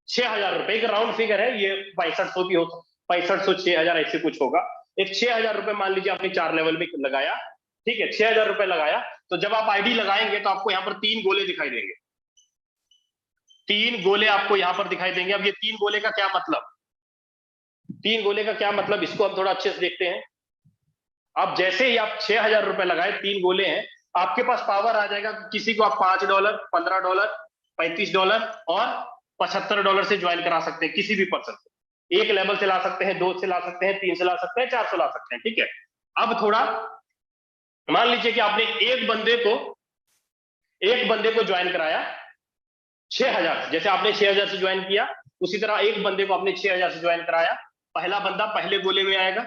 6,000 रुपए, एक राउंड फिगर है ये, 6500 भी हो, 6500, 6,000 ऐसे कुछ होगा। एक 6,000 रुपए मान लीजिए आपने 4 लेवल में लगाया, ठीक है, 6,000 रुपए लगाया। तो जब आप आईडी लगाएंगे तो आपको यहाँ पर 3 गोले दिखाई देंगे, 3 गोले आपको यहाँ पर दिखाई देंगे। अब ये 3 गोले का क्या मतलब, 3 गोले का क्या मतलब, इसको हम थोड़ा अच्छे से देखते हैं। अब जैसे ही आप 6,000 रुपए लगाए, 3 गोले हैं, आपके पास पावर आ जाएगा। किसी को आप $5, $15, $35 और $75 से ज्वाइन करा सकते हैं, किसी भी पर्सन को। 1 लेवल से ला सकते हैं, 2 से ला सकते हैं, 3 से ला सकते हैं, 4 से ला सकते हैं, ठीक है। अब थोड़ा मान लीजिए कि आपने एक बंदे को ज्वाइन कराया 6,000, जैसे आपने 6,000 से ज्वाइन किया, उसी तरह एक बंदे को आपने 6,000 से ज्वाइन कराया। पहला बंदा पहले गोले में आएगा,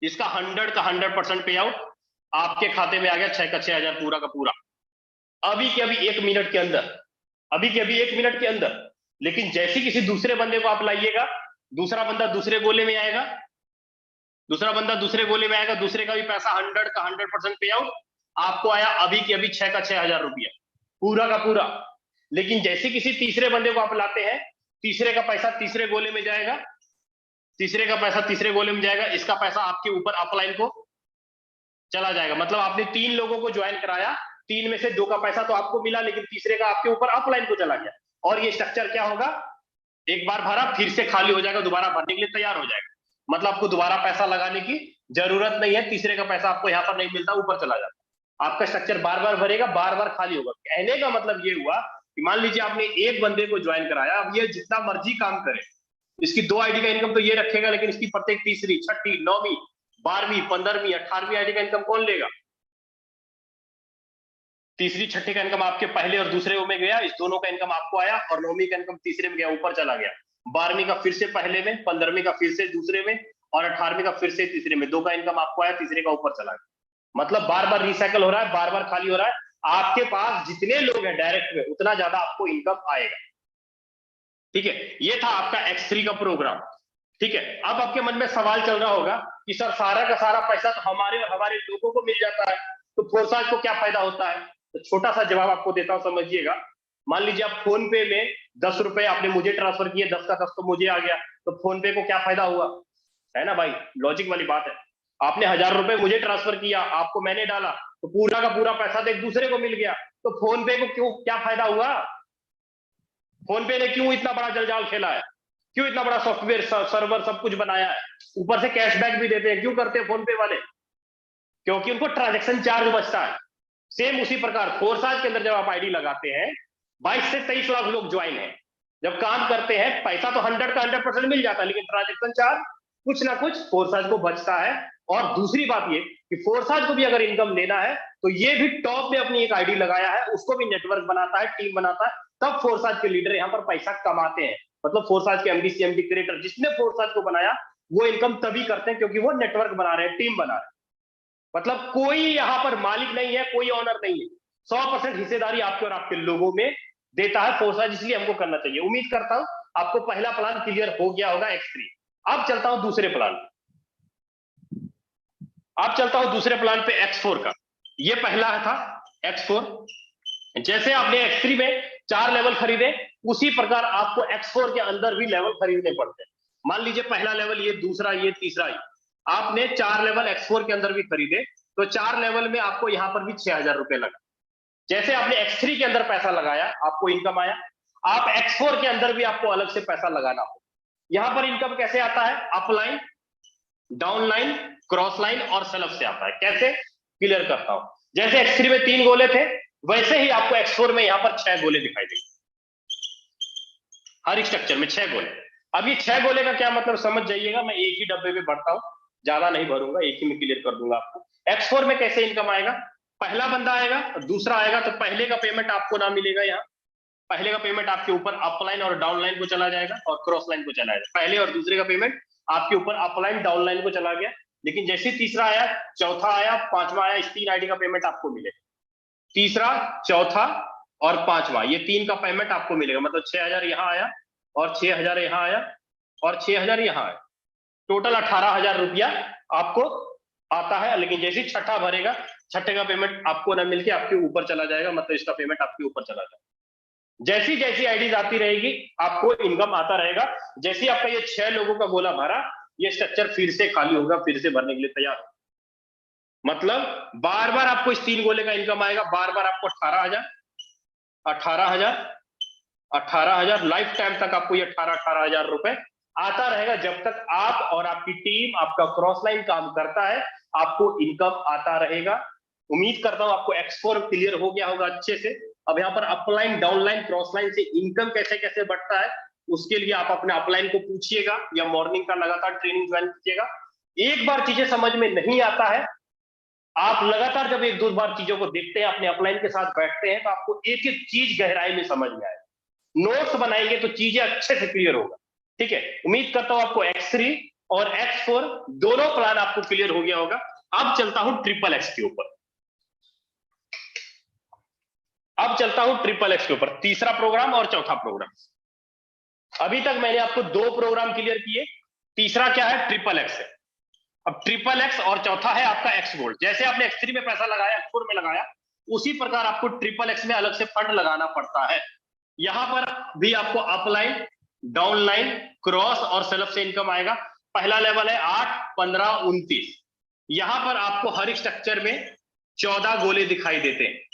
इसका 100 का 100% पे आउट आपके खाते में आ गया, 6 का 6,000 पूरा का पूरा। अभी के अभी 1 मिनट के अंदर, अभी के अभी 1 मिनट के अंदर। लेकिन जैसे किसी दूसरे बंदे को आप लाइएगा, दूसरा बंदा दूसरे गोले में आएगा, दूसरा बंदा दूसरे गोले में आएगा, दूसरे का भी पैसा 100 का 100% पे आउट, आपको आया अभी के अभी 6 का 6,000 रुपया पूरा का पूरा। लेकिन जैसे किसी तीसरे बंदे को आप लाते हैं, तीसरे का पैसा तीसरे गोले में जाएगा, तीसरे का पैसा तीसरे गोले में जाएगा, इसका पैसा आपके ऊपर अपलाइन को चला जाएगा। मतलब आपने 3 लोगों को ज्वाइन कराया, 3 में से 2 का पैसा तो आपको मिला, लेकिन तीसरे का आपके ऊपर अपलाइन को चला गया। और ये स्ट्रक्चर क्या होगा, एक बार भरा फिर से खाली हो जाएगा, दोबारा भरने के लिए तैयार हो जाएगा। मतलब आपको दोबारा पैसा लगाने की जरूरत नहीं है, तीसरे का पैसा आपको यहाँ पर नहीं मिलता, ऊपर चला जाता। आपका स्ट्रक्चर बार बार भरेगा, बार बार खाली होगा। कहने का मतलब ये हुआ कि मान लीजिए आपने एक बंदे को ज्वाइन कराया, अब ये जितना मर्जी काम करे, इसकी 2 आईडी का इनकम तो ये रखेगा, लेकिन इसकी प्रत्येक तीसरी, छठी, 9वीं, 12वीं, 15वीं, 18वीं आईडी का इनकम कौन लेगा? तीसरी छठे का इनकम आपके पहले और दूसरे में गया, इस दोनों का इनकम आपको आया, और 9वीं का इनकम तीसरे में गया, ऊपर चला गया। 12वीं का फिर से पहले में, 15वीं का फिर से दूसरे में, और 18वीं का फिर से तीसरे में। 2 का इनकम आपको आया, तीसरे का ऊपर चला गया। मतलब बार बार रिसाइकल हो रहा है, बार बार खाली हो रहा है। आपके पास जितने लोग हैं डायरेक्ट में, उतना ज्यादा आपको इनकम आएगा। ठीक है, ये था आपका X3 का प्रोग्राम। ठीक है, अब आपके मन में सवाल चल रहा होगा कि सर सारा का सारा पैसा तो हमारे और हमारे लोगों को मिल जाता है, तो फोर्साज को क्या फायदा होता है? तो छोटा सा जवाब आपको देता हूं, समझिएगा। मान लीजिए आप फोन पे में 10 रुपए आपने मुझे ट्रांसफर किए, 10 का 10 तो मुझे आ गया, तो फोन पे को क्या फायदा हुआ? है ना भाई, लॉजिक वाली बात है। आपने 1000 रुपए मुझे ट्रांसफर किया, आपको मैंने डाला, तो पूरा का पूरा पैसा तो एक दूसरे को मिल गया, तो फोन पे को क्यों क्या फायदा हुआ? फोन पे ने क्यों इतना बड़ा जलजाल खेला है, क्यों इतना बड़ा सॉफ्टवेयर सर्वर सब कुछ बनाया है, ऊपर से कैशबैक भी देते हैं? क्यों करते हैं फोन पे वाले? क्योंकि उनको ट्रांजैक्शन चार्ज बचता है। सेम उसी प्रकार फोर्साज के अंदर जब आप आईडी लगाते हैं, 22 से 23 लाख लोग ज्वाइन हैं, जब काम करते हैं पैसा तो 100 का 100% मिल जाता है, लेकिन ट्रांजैक्शन चार्ज कुछ ना कुछ फोर्साज को बचता है। और दूसरी बात ये कि फोर्साज को भी अगर इनकम लेना है, तो ये भी टॉप में अपनी एक आईडी लगाया है, उसको भी नेटवर्क बनाता है, टीम बनाता है, तब फोर्साज के लीडर यहाँ पर पैसा कमाते हैं। मतलब फोर्साज के एमडी, सीएमडी, क्रिएटर, जिसने फोर्साज को बनाया, वो इनकम तभी करते हैं क्योंकि वो नेटवर्क बना रहे हैं, टीम बना रहे हैं। मतलब कोई यहाँ पर मालिक नहीं है, कोई ऑनर नहीं है, 100% हिस्सेदारी आपके और आपके लोगों में देता है फोर्साज, इसलिए हमको करना चाहिए। उम्मीद करता हूं आपको पहला प्लान क्लियर हो गया होगा X3। अब चलता हूं दूसरे प्लान पे, अब चलता हूं दूसरे प्लान पे X4 का। ये पहला था X4। जैसे आपने X3 में 4 लेवल खरीदे, उसी प्रकार आपको X4 के अंदर भी लेवल खरीदने पड़ते हैं। मान लीजिए पहला लेवल, ये दूसरा, ये तीसरा, आपने 4 लेवल X4 के अंदर भी खरीदे, तो 4 लेवल में आपको यहां पर भी 6,000 रुपए लगा। जैसे आपने X3 के अंदर पैसा लगाया, आपको इनकम आया, आप X4 के अंदर भी आपको अलग से पैसा लगाना हो। यहां पर इनकम कैसे आता है? अपलाइन, डाउनलाइन, क्रॉस लाइन और सेल्फ से आता है। कैसे? क्लियर करता हूं। जैसे X3 में 3 गोले थे, वैसे ही आपको X4 में यहां पर 6 गोले दिखाई देंगे। हर स्ट्रक्चर में 6 गोले। अब ये 6 गोले का क्या मतलब समझ जाइएगा। मैं एक ही डब्बे में बढ़ता हूं, ज्यादा नहीं भरूंगा, एक ही में क्लियर कर दूंगा आपको। X4 में कैसे इनकम आएगा? पहला बंदा आएगा, दूसरा आएगा, तो पहले का पेमेंट आपको ना मिलेगा। यहाँ पहले का पेमेंट आपके ऊपर अपलाइन और डाउनलाइन को चला जाएगा और क्रॉस लाइन को चला जाएगा। पहले और दूसरे का पेमेंट आपके ऊपर अपलाइन डाउनलाइन को चला गया। लेकिन जैसे तीसरा आया, चौथा आया, पांचवा आया, इस 3 आईडी का पेमेंट आपको मिलेगा। तीसरा, चौथा और पांचवा, ये 3 का पेमेंट आपको मिलेगा। मतलब 6,000 यहाँ आया और 6,000 यहाँ आया और 6,000 यहाँ आया, टोटल 18,000 रुपया आपको आता है। लेकिन जैसे छठा भरेगा, छठे का पेमेंट आपको ना मिलके आपके ऊपर चला जाएगा, मतलब इसका पेमेंट आपके ऊपर चला जाएगा। जैसी जैसी आईडीज आती रहेगी, आपको इनकम आता रहेगा। जैसे आपका ये 6 लोगों का गोला भरा, ये स्ट्रक्चर फिर से खाली होगा, फिर से भरने के लिए तैयार होगा। मतलब बार बार आपको इस 3 गोले का इनकम आएगा, बार बार आपको 18,000 18,000 लाइफ टाइम तक आपको ये 18,000 रुपए आता रहेगा। जब तक आप और आपकी टीम, आपका क्रॉस लाइन काम करता है, आपको इनकम आता रहेगा। उम्मीद करता हूं आपको X4 क्लियर हो गया होगा अच्छे से। अब यहाँ पर अपलाइन, डाउनलाइन, क्रॉस लाइन से इनकम कैसे कैसे बढ़ता है, उसके लिए आप अपने अपलाइन को पूछिएगा या मॉर्निंग का लगातार ट्रेनिंग ज्वाइन कीजिएगा। एक बार चीजें समझ में नहीं आता है, आप लगातार जब 1-2 बार चीजों को देखते हैं, अपने अपलाइन के साथ बैठते हैं, तो आपको एक एक चीज गहराई में समझ में आएगा। नोट्स बनाएंगे तो चीजें अच्छे से क्लियर होगा। ठीक है, उम्मीद करता हूं आपको X3 और X4 दोनों प्लान आपको क्लियर हो गया होगा। अब चलता हूं ट्रिपल X के ऊपर। अब चलता हूं ट्रिपल एक्स के ऊपर, तीसरा प्रोग्राम और चौथा प्रोग्राम। अभी तक मैंने आपको 2 प्रोग्राम क्लियर किए, तीसरा क्या है, ट्रिपल एक्स है। अब ट्रिपल एक्स और चौथा है आपका एक्स गोल्ड। जैसे आपने एक्स3 में पैसा लगाया, एक्स4 में लगाया, उसी प्रकार आपको ट्रिपल एक्स में अलग से फंड लगाना पड़ता है। यहां पर भी आपको अपलाइन, डाउनलाइन, क्रॉस और सेल्फ से इनकम आएगा। पहला लेवल है 8, 15, 29। यहां पर आपको हर स्ट्रक्चर में 14 गोले दिखाई देते हैं।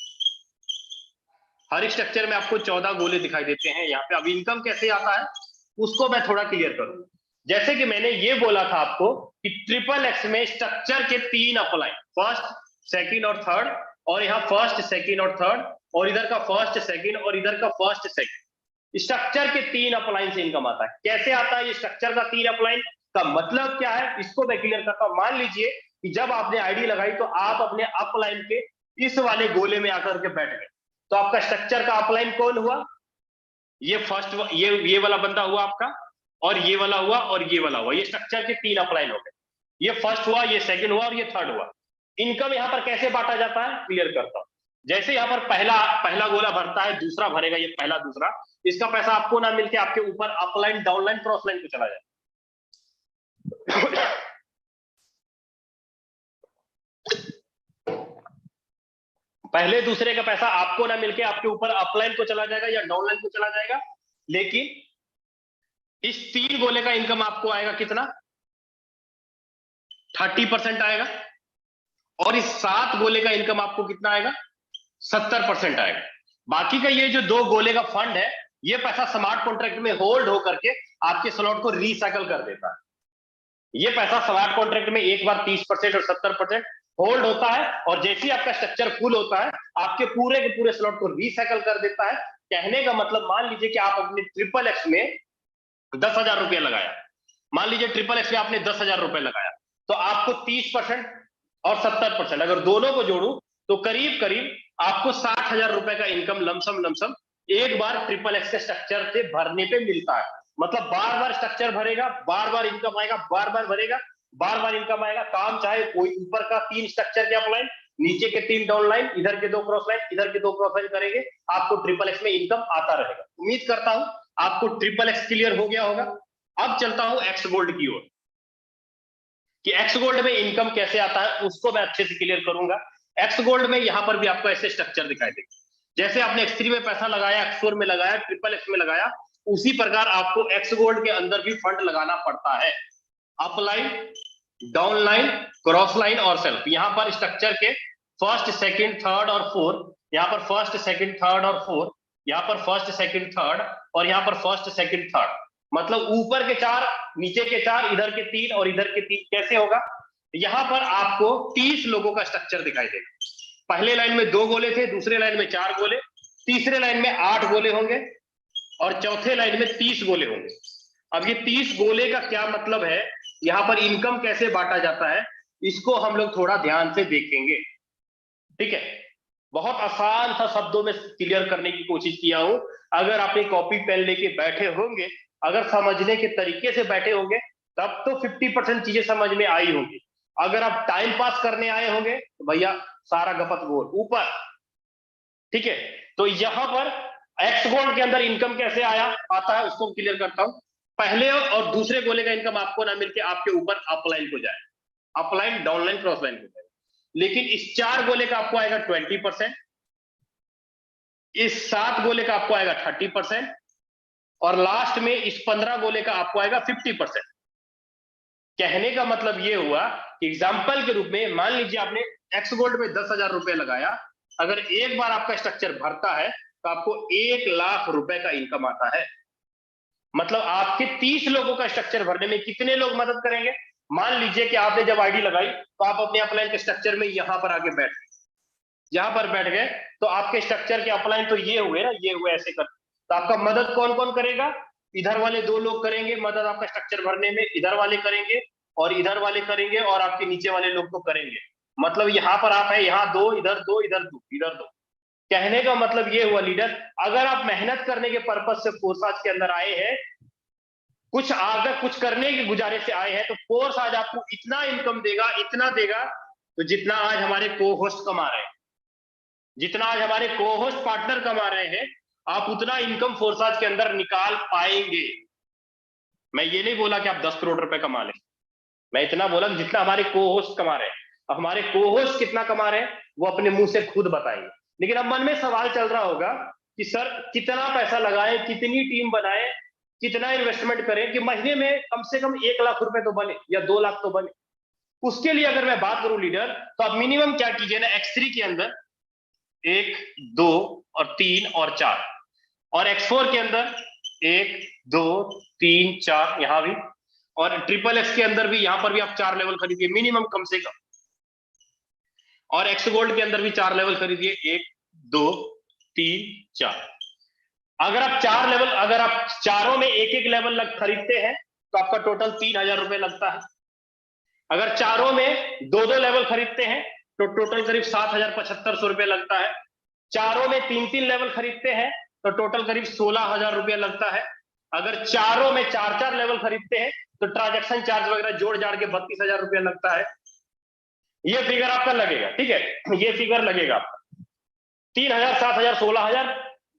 हर स्ट्रक्चर में आपको 14 गोले दिखाई देते हैं यहाँ पे। अब इनकम कैसे आता है उसको मैं थोड़ा क्लियर करूं। जैसे कि मैंने ये बोला था आपको कि ट्रिपल एक्स में स्ट्रक्चर के 3 अपलाइन, फर्स्ट, सेकंड और थर्ड, और यहाँ फर्स्ट, सेकंड और थर्ड, और इधर का फर्स्ट, सेकंड और इधर का फर्स्ट, सेकंड, स्ट्रक्चर के 3 अपलाइन से इनकम आता है। कैसे आता है ये स्ट्रक्चर का 3 अपलाइन का मतलब क्या है, इसको मैं क्लियर करता हूं। मान लीजिए कि जब आपने आईडी लगाई तो आप अपने अपलाइन के इस वाले गोले में आकर के बैठ गए, तो आपका स्ट्रक्चर का अपलाइन कौन हुआ, ये फर्स्ट, ये वाला बंदा हुआ आपका, और ये वाला हुआ, और ये वाला हुआ। ये स्ट्रक्चर के 3 अपलाइन हो गए। ये फर्स्ट हुआ, ये सेकंड हुआ और ये थर्ड हुआ। इनकम यहां पर कैसे बांटा जाता है क्लियर करता हूं। जैसे यहां पर पहला गोला भरता है, दूसरा भरेगा, ये पहला दूसरा, इसका पैसा आपको ना मिलके आपके ऊपर अपलाइन, डाउनलाइन, क्रॉस लाइन पे चला जाए। पहले दूसरे का पैसा आपको ना मिलके आपके ऊपर अपलाइन को चला जाएगा या डाउनलाइन को चला जाएगा। लेकिन इस 3 गोले का इनकम आपको आएगा कितना, 30% आएगा, और इस 7 गोले का इनकम आपको कितना आएगा, 70% आएगा। बाकी का ये जो 2 गोले का फंड है, ये पैसा स्मार्ट कॉन्ट्रैक्ट में होल्ड होकर के आपके स्लॉट को रिसाइकल कर देता है। ये पैसा स्मार्ट कॉन्ट्रैक्ट में एक बार 30% और 70% होल्ड होता है, और जैसे ही आपका स्ट्रक्चर फुल होता है आपके पूरे के पूरे स्लॉट को रिसाइकल कर देता है। कहने का मतलब, मान लीजिए कि आप अपने ट्रिपल एक्स में 10,000 रुपया लगाया, मान लीजिए ट्रिपल एक्स में आपने 10,000 रुपए लगाया, तो आपको 30% और 70%, अगर दोनों को जोड़ू तो करीब करीब आपको 60,000 रुपए का इनकम लमसम एक बार ट्रिपल एक्स के स्ट्रक्चर से भरने पे मिलता है। मतलब बार बार स्ट्रक्चर भरेगा, बार बार इनकम आएगा, बार बार भरेगा, बार बार इनकम आएगा। काम चाहे कोई ऊपर का 3 स्ट्रक्चर के अपलाइन, नीचे के 3 डाउन लाइन, इधर के 2 क्रॉस लाइन, इधर के 2 क्रॉस लाइन करेंगे, आपको ट्रिपल एक्स में इनकम आता रहेगा। उम्मीद करता हूं आपको ट्रिपल एक्स क्लियर हो गया होगा। अब चलता हूं एक्स गोल्ड की ओर, कि एक्स गोल्ड में इनकम कैसे आता है उसको मैं अच्छे से क्लियर करूंगा। एक्स गोल्ड में यहां पर भी आपको ऐसे स्ट्रक्चर दिखाई देगा, जैसे आपने एक्स3 में पैसा लगाया, एक्स4 में लगाया, ट्रिपल एक्स में लगाया, उसी प्रकार आपको एक्स गोल्ड के अंदर भी फंड लगाना पड़ता है। अपलाइन, डाउनलाइन, क्रॉस लाइन और सेल्फ। यहां पर स्ट्रक्चर के फर्स्ट, सेकंड, थर्ड और फोर्थ, यहां पर फर्स्ट, सेकंड, थर्ड और फोर्थ, यहां पर फर्स्ट, सेकंड, थर्ड, और यहां पर फर्स्ट, सेकंड, थर्ड। मतलब ऊपर के 4, नीचे के 4, इधर के 3 और इधर के 3। कैसे होगा, यहां पर आपको 30 लोगों का स्ट्रक्चर दिखाई देगा। पहले लाइन में 2 गोले थे, दूसरे लाइन में 4 गोले, तीसरे लाइन में 8 गोले होंगे, और चौथे लाइन में 30 गोले होंगे। अब ये 30 गोले का क्या मतलब है, यहां पर इनकम कैसे बांटा जाता है, इसको हम लोग थोड़ा ध्यान से देखेंगे। ठीक है, बहुत आसान सा शब्दों में क्लियर करने की कोशिश किया हूं। अगर आपने कॉपी पेन लेके बैठे होंगे, अगर समझने के तरीके से बैठे होंगे, तब तो 50% चीजें समझ में आई होंगी। अगर आप टाइम पास करने आए होंगे तो भैया सारा गपत गोल ऊपर। ठीक है, तो यहां पर एक्स गोल्ड के अंदर इनकम कैसे आता है उसको क्लियर करता हूं। पहले और दूसरे गोले का इनकम आपको ना मिलके आपके ऊपर अपलाइन को जाए, अपलाइन, डाउनलाइन, क्रॉस लाइन को जाए। लेकिन इस 4 गोले का आपको आएगा 20%, इस 7 गोले का आपको आएगा 30%, और लास्ट में इस 15 गोले का आपको आएगा 50%। कहने का मतलब ये हुआ कि एग्जाम्पल के रूप में मान लीजिए आपने एक्स गोल्ड में 10,000 रुपए लगाया, अगर एक बार आपका स्ट्रक्चर भरता है तो आपको 1 लाख रुपए का इनकम आता है। मतलब आपके 30 लोगों का स्ट्रक्चर भरने में कितने लोग मदद करेंगे। मान लीजिए कि आपने जब आईडी लगाई तो आप अपने अपलाइन के स्ट्रक्चर में यहां पर आके बैठ गए, यहां पर बैठ गए तो आपके स्ट्रक्चर के अपलाइन तो ये हुए ना, ये हुए ऐसे कर, तो आपका मदद कौन कौन करेगा, इधर वाले 2 लोग करेंगे मदद आपका स्ट्रक्चर भरने में, इधर वाले करेंगे और इधर वाले करेंगे, और आपके नीचे वाले लोग तो करेंगे। मतलब यहां पर आप है, यहाँ 2, इधर 2, इधर 2, इधर 2। कहने का मतलब ये हुआ लीडर, अगर आप मेहनत करने के पर्पज से फोर्स आज के अंदर आए हैं, कुछ आगे कुछ करने की गुजारिश से आए हैं, तो फोर्स आज आपको इतना इनकम देगा, इतना देगा, तो जितना आज हमारे को होस्ट कमा रहे हैं। जितना आज हमारे को होस्ट पार्टनर कमा रहे हैं, आप उतना इनकम फोरसाज के अंदर निकाल पाएंगे। मैं ये नहीं बोला कि आप 10 करोड़ रुपए कमा लें, मैं इतना बोला कि जितना हमारे को होस्ट कमा रहे हैं। अब हमारे को होस्ट कितना कमा रहे हैं वो अपने मुंह से खुद बताएंगे। लेकिन अब मन में सवाल चल रहा होगा कि सर कितना पैसा लगाएं, कितनी टीम बनाएं, कितना इन्वेस्टमेंट करें कि महीने में कम से कम 1 लाख रुपए तो बने या 2 लाख तो बने। उसके लिए अगर मैं बात करूं लीडर, तो आप मिनिमम क्या कीजिए ना, X3 के अंदर 1, 2 और 3 और 4, और X4 के अंदर 1, 2, 3, 4 यहां भी, और XXX के अंदर भी, यहां पर भी आप 4 लेवल खरीदिए मिनिमम कम से कम, और एक्स गोल्ड के अंदर भी 4 लेवल खरीदिए, 1, 2, 3, 4। अगर आप 4 लेवल, अगर आप चारों में एक एक लेवल खरीदते हैं तो आपका टोटल 3,000 रुपए लगता है। अगर चारों में 2-2 लेवल खरीदते हैं तो टोटल करीब 7,750 रुपए लगता है। चारों में 3-3 लेवल खरीदते हैं तो टोटल करीब 16,000 रुपया लगता है। अगर चारों में 4-4 लेवल खरीदते हैं तो ट्रांजैक्शन चार्ज वगैरह जोड़ जाड़ के 32,000 रुपया लगता है। ये फिगर आपका लगेगा, ठीक है, ये फिगर लगेगा आपका 3,000, 7,000, 16,000,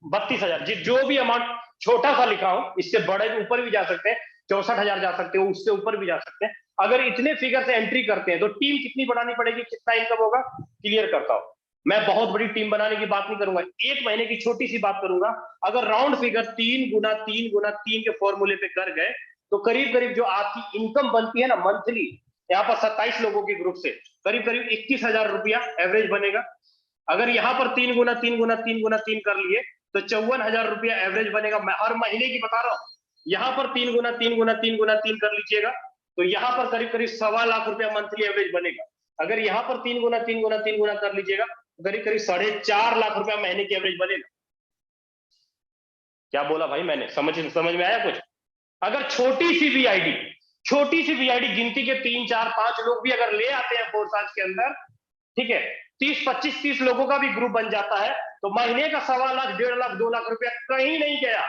32,000, जो भी अमाउंट छोटा सा लिखा हो, इससे बड़े ऊपर भी जा सकते हैं, 64,000 जा सकते हो, उससे ऊपर भी जा सकते हैं। अगर इतने फिगर से एंट्री करते हैं तो टीम कितनी बढ़ानी पड़ेगी, कितना इनकम होगा, क्लियर करता हूं। मैं बहुत बड़ी टीम बनाने की बात नहीं करूंगा, 1 महीने की छोटी सी बात करूंगा। अगर राउंड फिगर 3 गुना 3 गुना 3 के फॉर्मूले पे कर गए तो करीब करीब जो आपकी इनकम बनती है ना मंथली, यहाँ पर 27 लोगों के ग्रुप से करीब करीब 21,000 रुपया एवरेज बनेगा। अगर यहाँ पर 3 गुना 3 गुना 3 गुना 3 कर लिए तो 54,000 रुपया एवरेज बनेगा। मैं हर महीने की बता रहा हूँ। यहाँ पर 3 गुना 3 गुना 3 गुना 3 कर लीजिएगा तो यहाँ पर करीब करीब 1.25 लाख रुपया मंथली एवरेज बनेगा। अगर यहाँ पर 3 गुना 3 गुना 3 गुना कर लीजिएगा तो करीब करीब 4.5 लाख रुपया महीने की एवरेज बनेगा। क्या बोला भाई मैंने, समझ में आया कुछ? अगर छोटी सी वीआईडी गिनती के 3, 4, 5 लोग भी अगर ले आते हैं फोरसाज के अंदर, ठीक है, 30, 25, 30 लोगों का भी ग्रुप बन जाता है तो महीने का 1.25 लाख, 1.5 लाख, 2 लाख रुपया कहीं नहीं गया,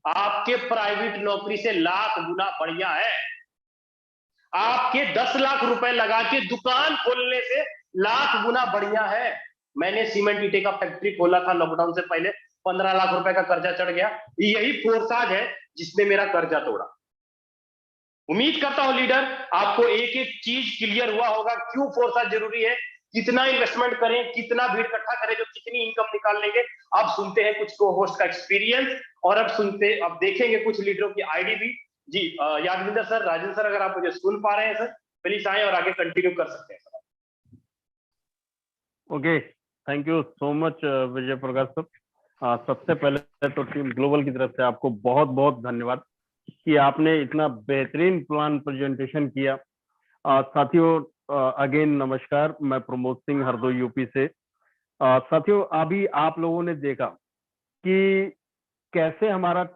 आपके प्राइवेट नौकरी से लाख गुना बढ़िया है। आपके 10 लाख रुपए लगा के दुकान खोलने से लाख गुना बढ़िया है। मैंने सीमेंट ईटे का फैक्ट्री खोला था लॉकडाउन से पहले, 15 लाख रुपए का कर्जा चढ़ गया। यही फोरसाज है जिसने मेरा कर्जा तोड़ा। उम्मीद करता हूं लीडर आपको एक एक चीज क्लियर हुआ होगा, क्यों फोरसाज जरूरी है, कितना इन्वेस्टमेंट करें, कितना भीड़ इकट्ठा करें जो कितनी इनकम निकाल लेंगे। अब सुनते हैं कुछ को होस्ट का एक्सपीरियंस, और अब देखेंगे कुछ लीडरों की आईडी भी। जी यादविंदर सर, राजेंद्र सर, अगर आप मुझे सुन पा रहे हैं सर, प्लीज आए और आगे कंटिन्यू कर सकते हैं sir. Okay, thank you so much Vijay Prakash sir. सबसे पहले तो टीम ग्लोबल की तरफ से आपको बहुत बहुत धन्यवाद कि आपने इतना बेहतरीन प्लान प्रेजेंटेशन किया। साथियों अगेन नमस्कार, मैं प्रमोद सिंह हरदोई यूपी से। साथियों अभी आप लोगों ने देखा कि कैसे हमारा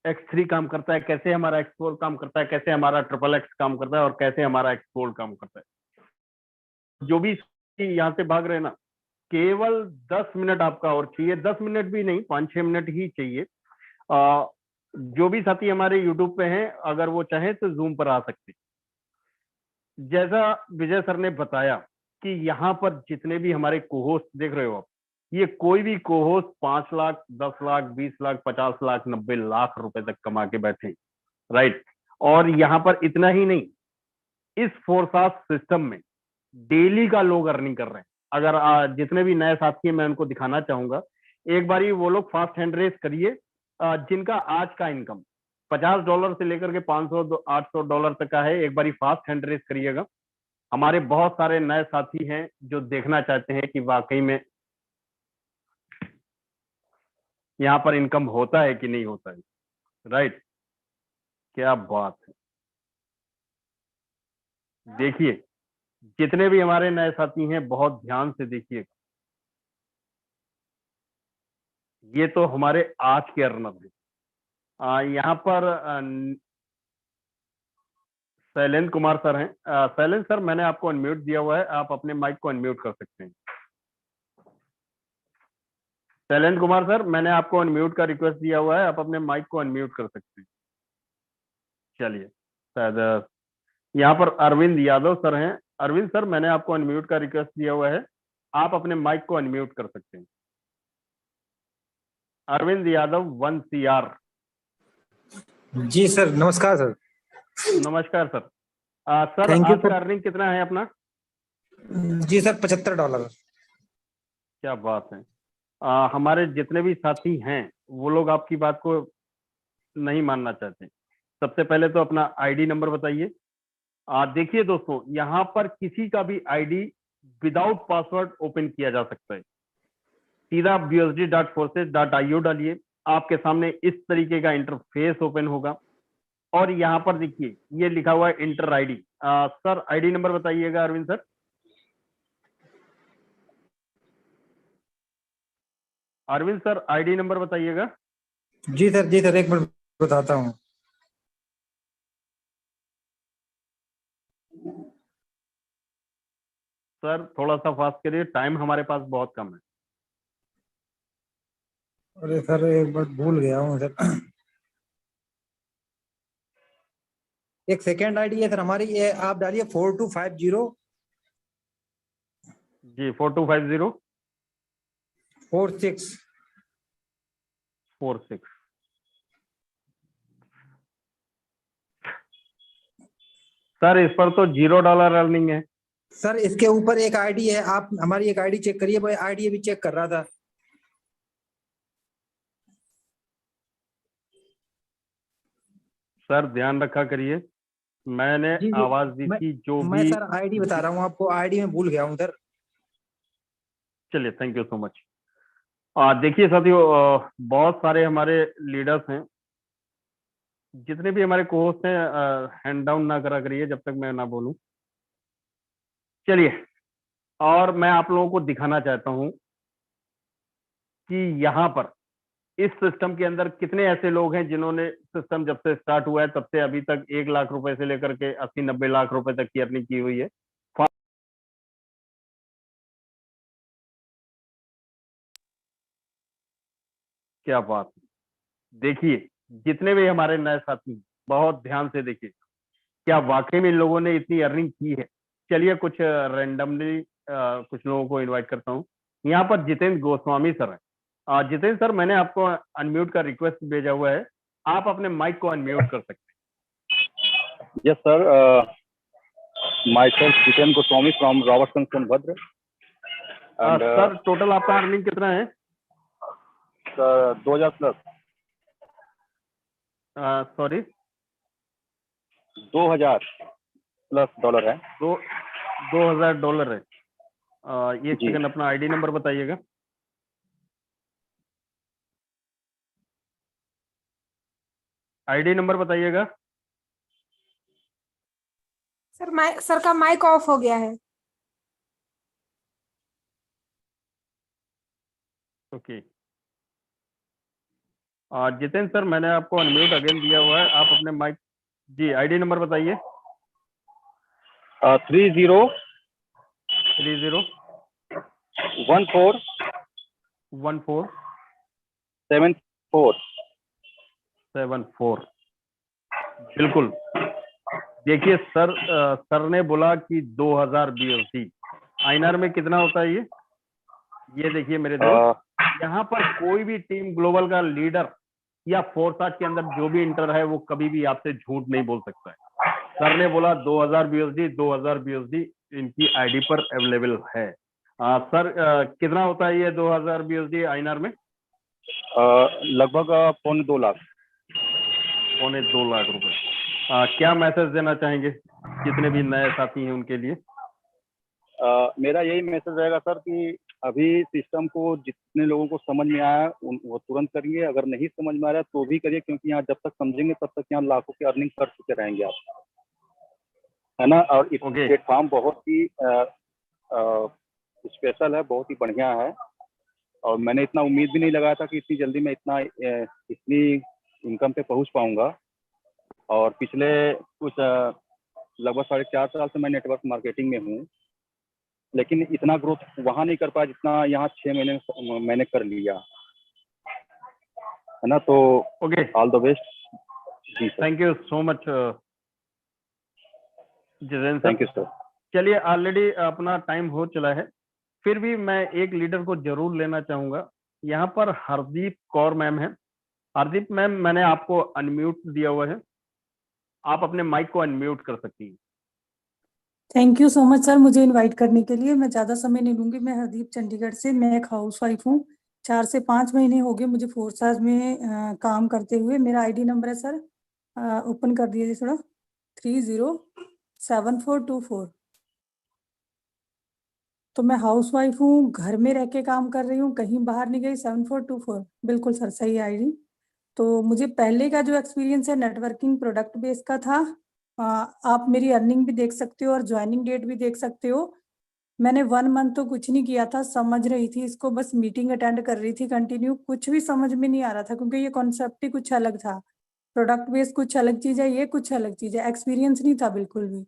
X3 काम करता है, कैसे हमारा X4 काम करता है, कैसे हमारा XXX काम करता है और कैसे हमारा X-Gold काम करता है। जो भी यहाँ से भाग रहे ना, केवल 10 मिनट आपका और चाहिए, 10 मिनट भी नहीं, 5-6 मिनट ही चाहिए। जो भी साथी हमारे यूट्यूब पे हैं, अगर वो चाहे तो जूम पर आ सकते। जैसा विजय सर ने बताया कि यहाँ पर जितने भी हमारे कोहोस्ट देख रहे हो आप, ये कोई भी कोहोस्ट 5 लाख, 10 लाख, 20 लाख, 50 लाख, 90 लाख रुपए तक कमा के बैठे, राइट। और यहाँ पर इतना ही नहीं, इस फोरसाज सिस्टम में डेली का लोग अर्निंग कर रहे हैं। अगर जितने भी नए साथी हैं मैं उनको दिखाना चाहूंगा, एक बार वो लोग फास्ट हैंड रेस करिए, जिनका आज का इनकम $50 से लेकर के $500-800 तक का है। एक बार फास्ट हैंड रेस करिएगा। हमारे बहुत सारे नए साथी हैं जो देखना चाहते हैं कि वाकई में यहाँ पर इनकम होता है कि नहीं होता है, राइट। क्या बात है। देखिए जितने भी हमारे नए साथी हैं बहुत ध्यान से देखिए, ये तो हमारे आज के अर्नब हैं। यहाँ पर शैलेंद्र कुमार सर हैं। शैलेंद्र सर, मैंने आपको अनम्यूट दिया हुआ है, आप अपने माइक को अनम्यूट कर सकते हैं। शैलेंद्र कुमार सर, मैंने आपको अनम्यूट का रिक्वेस्ट दिया हुआ है, आप अपने माइक को अनम्यूट कर सकते हैं। चलिए, शायद यहाँ पर अरविंद यादव सर हैं। अरविंद सर, मैंने आपको अनम्यूट का रिक्वेस्ट दिया हुआ है, आप अपने माइक को अनम्यूट कर सकते हैं। अरविंद यादव 1CR। जी सर, नमस्कार सर। नमस्कार सर। सर थैंक यू आज सर। का अर्निंग कितना है अपना? जी सर, $75। क्या बात है। हमारे जितने भी साथी हैं वो लोग आपकी बात को नहीं मानना चाहते। सबसे पहले तो अपना आईडी नंबर बताइए। देखिए दोस्तों, यहाँ पर किसी का भी आईडी विदाउट पासवर्ड ओपन किया जा सकता है। सीधा busd.forces.io डालिए, आपके सामने इस तरीके का इंटरफेस ओपन होगा और यहाँ पर देखिए ये लिखा हुआ है enter ID. Sir ID number बताइएगा Arvind sir. Arvind sir ID number बताइएगा। जी सर, एक मिनट बताता हूँ। सर थोड़ा सा फास्ट करिए, टाइम हमारे पास बहुत कम है। अरे सर, एक बार भूल गया हूँ सर। एक सेकेंड आईडी है सर हमारी, ये आप डालिए 4250 जी 4250 46। 46। सर इस पर तो $0 अर्निंग है। सर इसके ऊपर एक आईडी है, आप हमारी एक आईडी चेक करिए, वो आईडी अभी चेक कर रहा था। सर ध्यान रखा करिए, मैंने जी आवाज दी मैं थी जो मैं भी। सर आईडी बता रहा हूँ आपको, आईडी में भूल गया हूँ सर। चलिए थैंक यू सो मच। देखिए साथियों, बहुत सारे हमारे लीडर्स हैं, जितने भी हमारे कोहोस्ट हैं, हैंड डाउन ना करा करिए जब तक मैं ना बोलूं। चलिए, और मैं आप लोगों को दिखाना चाहता हूं कि यहाँ पर इस सिस्टम के अंदर कितने ऐसे लोग हैं जिन्होंने सिस्टम जब से स्टार्ट हुआ है तब से अभी तक 1 लाख रुपए से लेकर के 80-90 लाख रुपए तक की अर्निंग की हुई है। क्या बात है। देखिए, जितने भी हमारे नए साथी हैं, बहुत ध्यान से देखिए, क्या वाकई में इन लोगों ने इतनी अर्निंग की है। चलिए कुछ रैंडमली कुछ लोगों को इनवाइट करता हूँ। यहाँ पर जितेंद्र गोस्वामी सर है। जितेंद्र सर, मैंने आपको अनम्यूट का रिक्वेस्ट भेजा हुआ है, आप अपने माइक को अनम्यूट कर सकते हैं। Yes, sir. Myself, Jiten Goswami from Robertson Sonbhadra. And sir total आपका अर्निंग कितना है? 2000 plus. सॉरी, 2000 प्लस डॉलर है। $2000 है। एक जी। सेकंड, अपना आईडी नंबर बताइएगा। आईडी नंबर बताइएगा। सर का माइक ऑफ हो गया है। ओके। जितेंद्र सर, मैंने आपको अनम्यूट अगेन दिया हुआ है, आप अपने माइक। जी आईडी नंबर बताइए। 30 30 14 14 74। 74। बिल्कुल। देखिए सर, सर ने बोला कि 2000 BSD आईएनआर में कितना होता है ये देखिए मेरे दोस्त, यहाँ पर कोई भी टीम ग्लोबल का लीडर या फोरसाट के अंदर जो भी इंटर है वो कभी भी आपसे झूठ नहीं बोल सकता है। सर ने बोला 2000 BSD इनकी आईडी पर अवेलेबल है। सर कितना होता है ये 2000 BSD आईएनआर में? लगभग 2.25 लाख। 2.25 लाख रुपए। क्या मैसेज देना चाहेंगे जितने भी नए साथी हैं उनके लिए? मेरा यही मैसेज रहेगा सर कि अभी सिस्टम को जितने लोगों को समझ में आया वो तुरंत करिए, अगर नहीं समझ में आ रहा है तो भी करिए, क्योंकि यहाँ जब तक समझेंगे तब तक यहाँ लाखों की अर्निंग कर चुके रहेंगे आप, है ना। और इस प्लेटफॉर्म बहुत ही स्पेशल है, बहुत ही बढ़िया है, और मैंने इतना उम्मीद भी नहीं लगाया था कि इतनी जल्दी मैं इतनी इनकम पे पहुंच पाऊंगा। और पिछले कुछ लगभग 4.5 साल से मैं नेटवर्क मार्केटिंग में हूँ, लेकिन इतना ग्रोथ वहाँ नहीं कर पाया जितना यहाँ 6 महीने में मैंने कर लिया, है ना। तो ओके, ऑल द बेस्ट। जी sir, thank you so much Jitendra sir. Thank you sir. चलिए, ऑलरेडी अपना टाइम हो चला है, फिर भी मैं एक लीडर को जरूर लेना चाहूंगा। यहाँ पर हरदीप कौर मैम है। हरदीप मैम, मैंने आपको अनम्यूट दिया हुआ है, आप अपने माइक को अनम्यूट कर सकती हैं। Thank you so much sir, मुझे इनवाइट करने के लिए। मैं ज़्यादा समय नहीं लूंगी। मैं हरदीप चंडीगढ़ से, मैं एक हाउस वाइफ हूँ। 4 से 5 महीने हो गए मुझे फोर्साज में काम करते हुए। मेरा आईडी नंबर है सर, ओपन कर दीजिए थोड़ा, 307424। तो मैं हाउस वाइफ हूँ, घर में रह के काम कर रही हूँ, कहीं बाहर नहीं गई। 7424 बिल्कुल सर, सही आईडी। तो मुझे पहले का जो एक्सपीरियंस है नेटवर्किंग प्रोडक्ट बेस का था। आप मेरी अर्निंग भी देख सकते हो और ज्वाइनिंग डेट भी देख सकते हो। मैंने 1 मंथ तो कुछ नहीं किया था, समझ रही थी इसको, बस मीटिंग अटेंड कर रही थी कंटिन्यू। कुछ भी समझ में नहीं आ रहा था क्योंकि ये कॉन्सेप्ट ही कुछ अलग था। प्रोडक्ट बेस कुछ अलग चीज है, ये कुछ अलग चीज है। एक्सपीरियंस नहीं था बिल्कुल भी,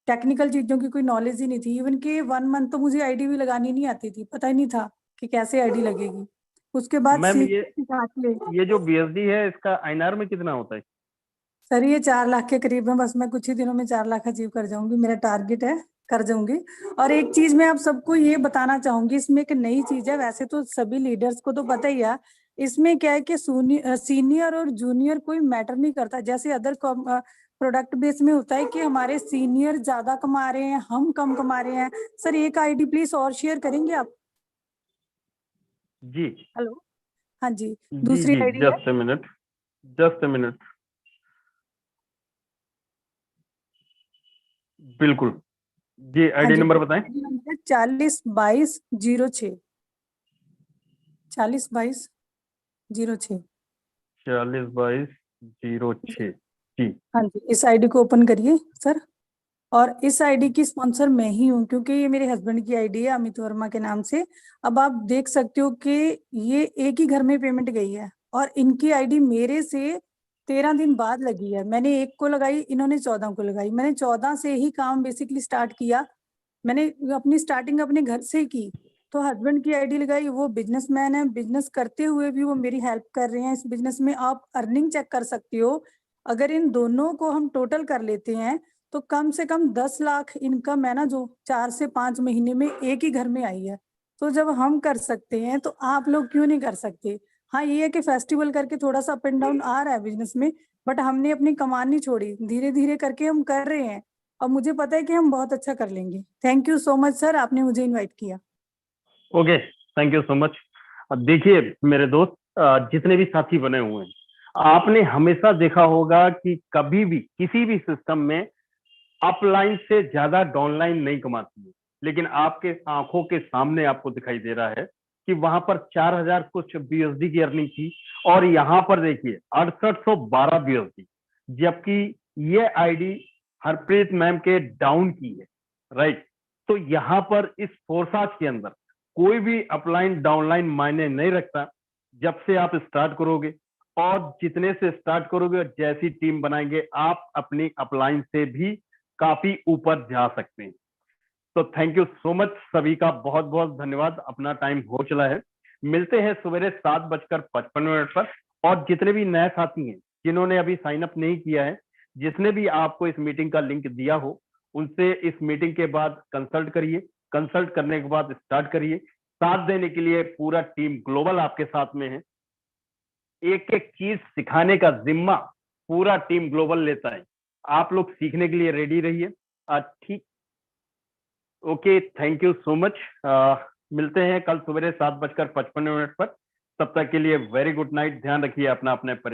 टेक्निकल चीजों की कोई नॉलेज ही नहीं थी। इवन कि 1 मंथ तो मुझे आईडी भी लगानी नहीं आती थी, पता ही नहीं था कि कैसे आईडी लगेगी। उसके बाद मैम, ये जो बीएसडी है, इसका आईएनआर में कितना होता है? सर ये 4 लाख के करीब है। बस मैं कुछ ही दिनों में 4 लाख अचीव कर जाऊंगी, मेरा टारगेट है, कर जाऊंगी। और एक चीज मैं आप सबको ये बताना चाहूंगी, इसमें एक नई चीज है। वैसे तो सभी लीडर्स को तो पता ही है, इसमें क्या है कि सीनियर और जूनियर कोई मैटर नहीं करता। जैसे अदर प्रोडक्ट बेस में होता है कि हमारे सीनियर ज्यादा कमा रहे हैं, हम कम कमा रहे हैं। सर एक आईडी प्लीज और शेयर करेंगे आप? जी हेलो, हाँ जी, जी दूसरी जी, आईडी है। जस्ट ए मिनट, बिल्कुल जी। हाँ आईडी जी, नंबर बताएं। 402206, 402206। 402206 जी। हाँ जी, इस आईडी को ओपन करिए सर। और इस आईडी की स्पॉन्सर मैं ही हूँ क्योंकि ये मेरे हस्बैंड की आईडी है, अमित वर्मा के नाम से। अब आप देख सकते हो कि ये एक ही घर में पेमेंट गई है और इनकी आईडी मेरे से 13 दिन बाद लगी है। मैंने 1 को लगाई, इन्होंने 14 को लगाई। मैंने 14 से ही काम बेसिकली स्टार्ट किया। मैंने अपनी स्टार्टिंग अपने घर से ही की। तो हस्बैंड की आईडी लगाई, वो बिजनेसमैन है, बिजनेस करते हुए भी वो मेरी हेल्प कर रहे हैं इस बिजनेस में। आप अर्निंग चेक कर सकते हो, अगर इन दोनों को हम टोटल कर लेते हैं तो कम से कम 10 लाख इनकम है ना, जो 4 से 5 महीने में एक ही घर में आई है। तो जब हम कर सकते हैं तो आप लोग क्यों नहीं कर सकते? हाँ ये है कि फेस्टिवल करके थोड़ा सा अप एंड डाउन आ रहा है बिजनेस में, बट हमने अपनी कमान नहीं छोड़ी, धीरे धीरे करके हम कर रहे हैं। और मुझे पता है कि हम बहुत अच्छा कर लेंगे। Thank you so much sir, आपने मुझे इनवाइट किया। Okay, thank you so much. देखिए मेरे दोस्त, जितने भी साथी बने हुए हैं, आपने हमेशा देखा होगा कि कभी भी किसी भी सिस्टम में अपलाइन से ज्यादा डाउनलाइन नहीं कमाती है। लेकिन आपके आंखों के सामने आपको दिखाई दे रहा है कि वहां पर 4000 कुछ बीएसडी की अर्निंग थी और यहाँ पर देखिए 6812 बीएसडी, जबकि ये आईडी हरप्रीत मैम के डाउन की है, राइट। तो यहाँ पर इस फोरसाज के अंदर कोई भी अपलाइन डाउनलाइन मायने नहीं रखता। जब से आप स्टार्ट करोगे और जितने से स्टार्ट करोगे और जैसी टीम बनाएंगे, आप अपनी अपलाइन से भी काफी ऊपर जा सकते हैं। तो थैंक यू सो मच, सभी का बहुत बहुत धन्यवाद। अपना टाइम हो चला है, मिलते हैं सवेरे 7:55 पर। और जितने भी नए साथी हैं जिन्होंने अभी साइन अप नहीं किया है, जिसने भी आपको इस मीटिंग का लिंक दिया हो, उनसे इस मीटिंग के बाद कंसल्ट करिए। कंसल्ट करने के बाद स्टार्ट करिए। साथ देने के लिए पूरा टीम ग्लोबल आपके साथ में है। एक एक चीज सिखाने का जिम्मा पूरा टीम ग्लोबल लेता है। आप लोग सीखने के लिए रेडी रहिए। ठीक, okay, thank you so much. मिलते हैं कल सवेरे 7:55 पर। तब तक के लिए वेरी गुड नाइट। ध्यान रखिए अपना, अपने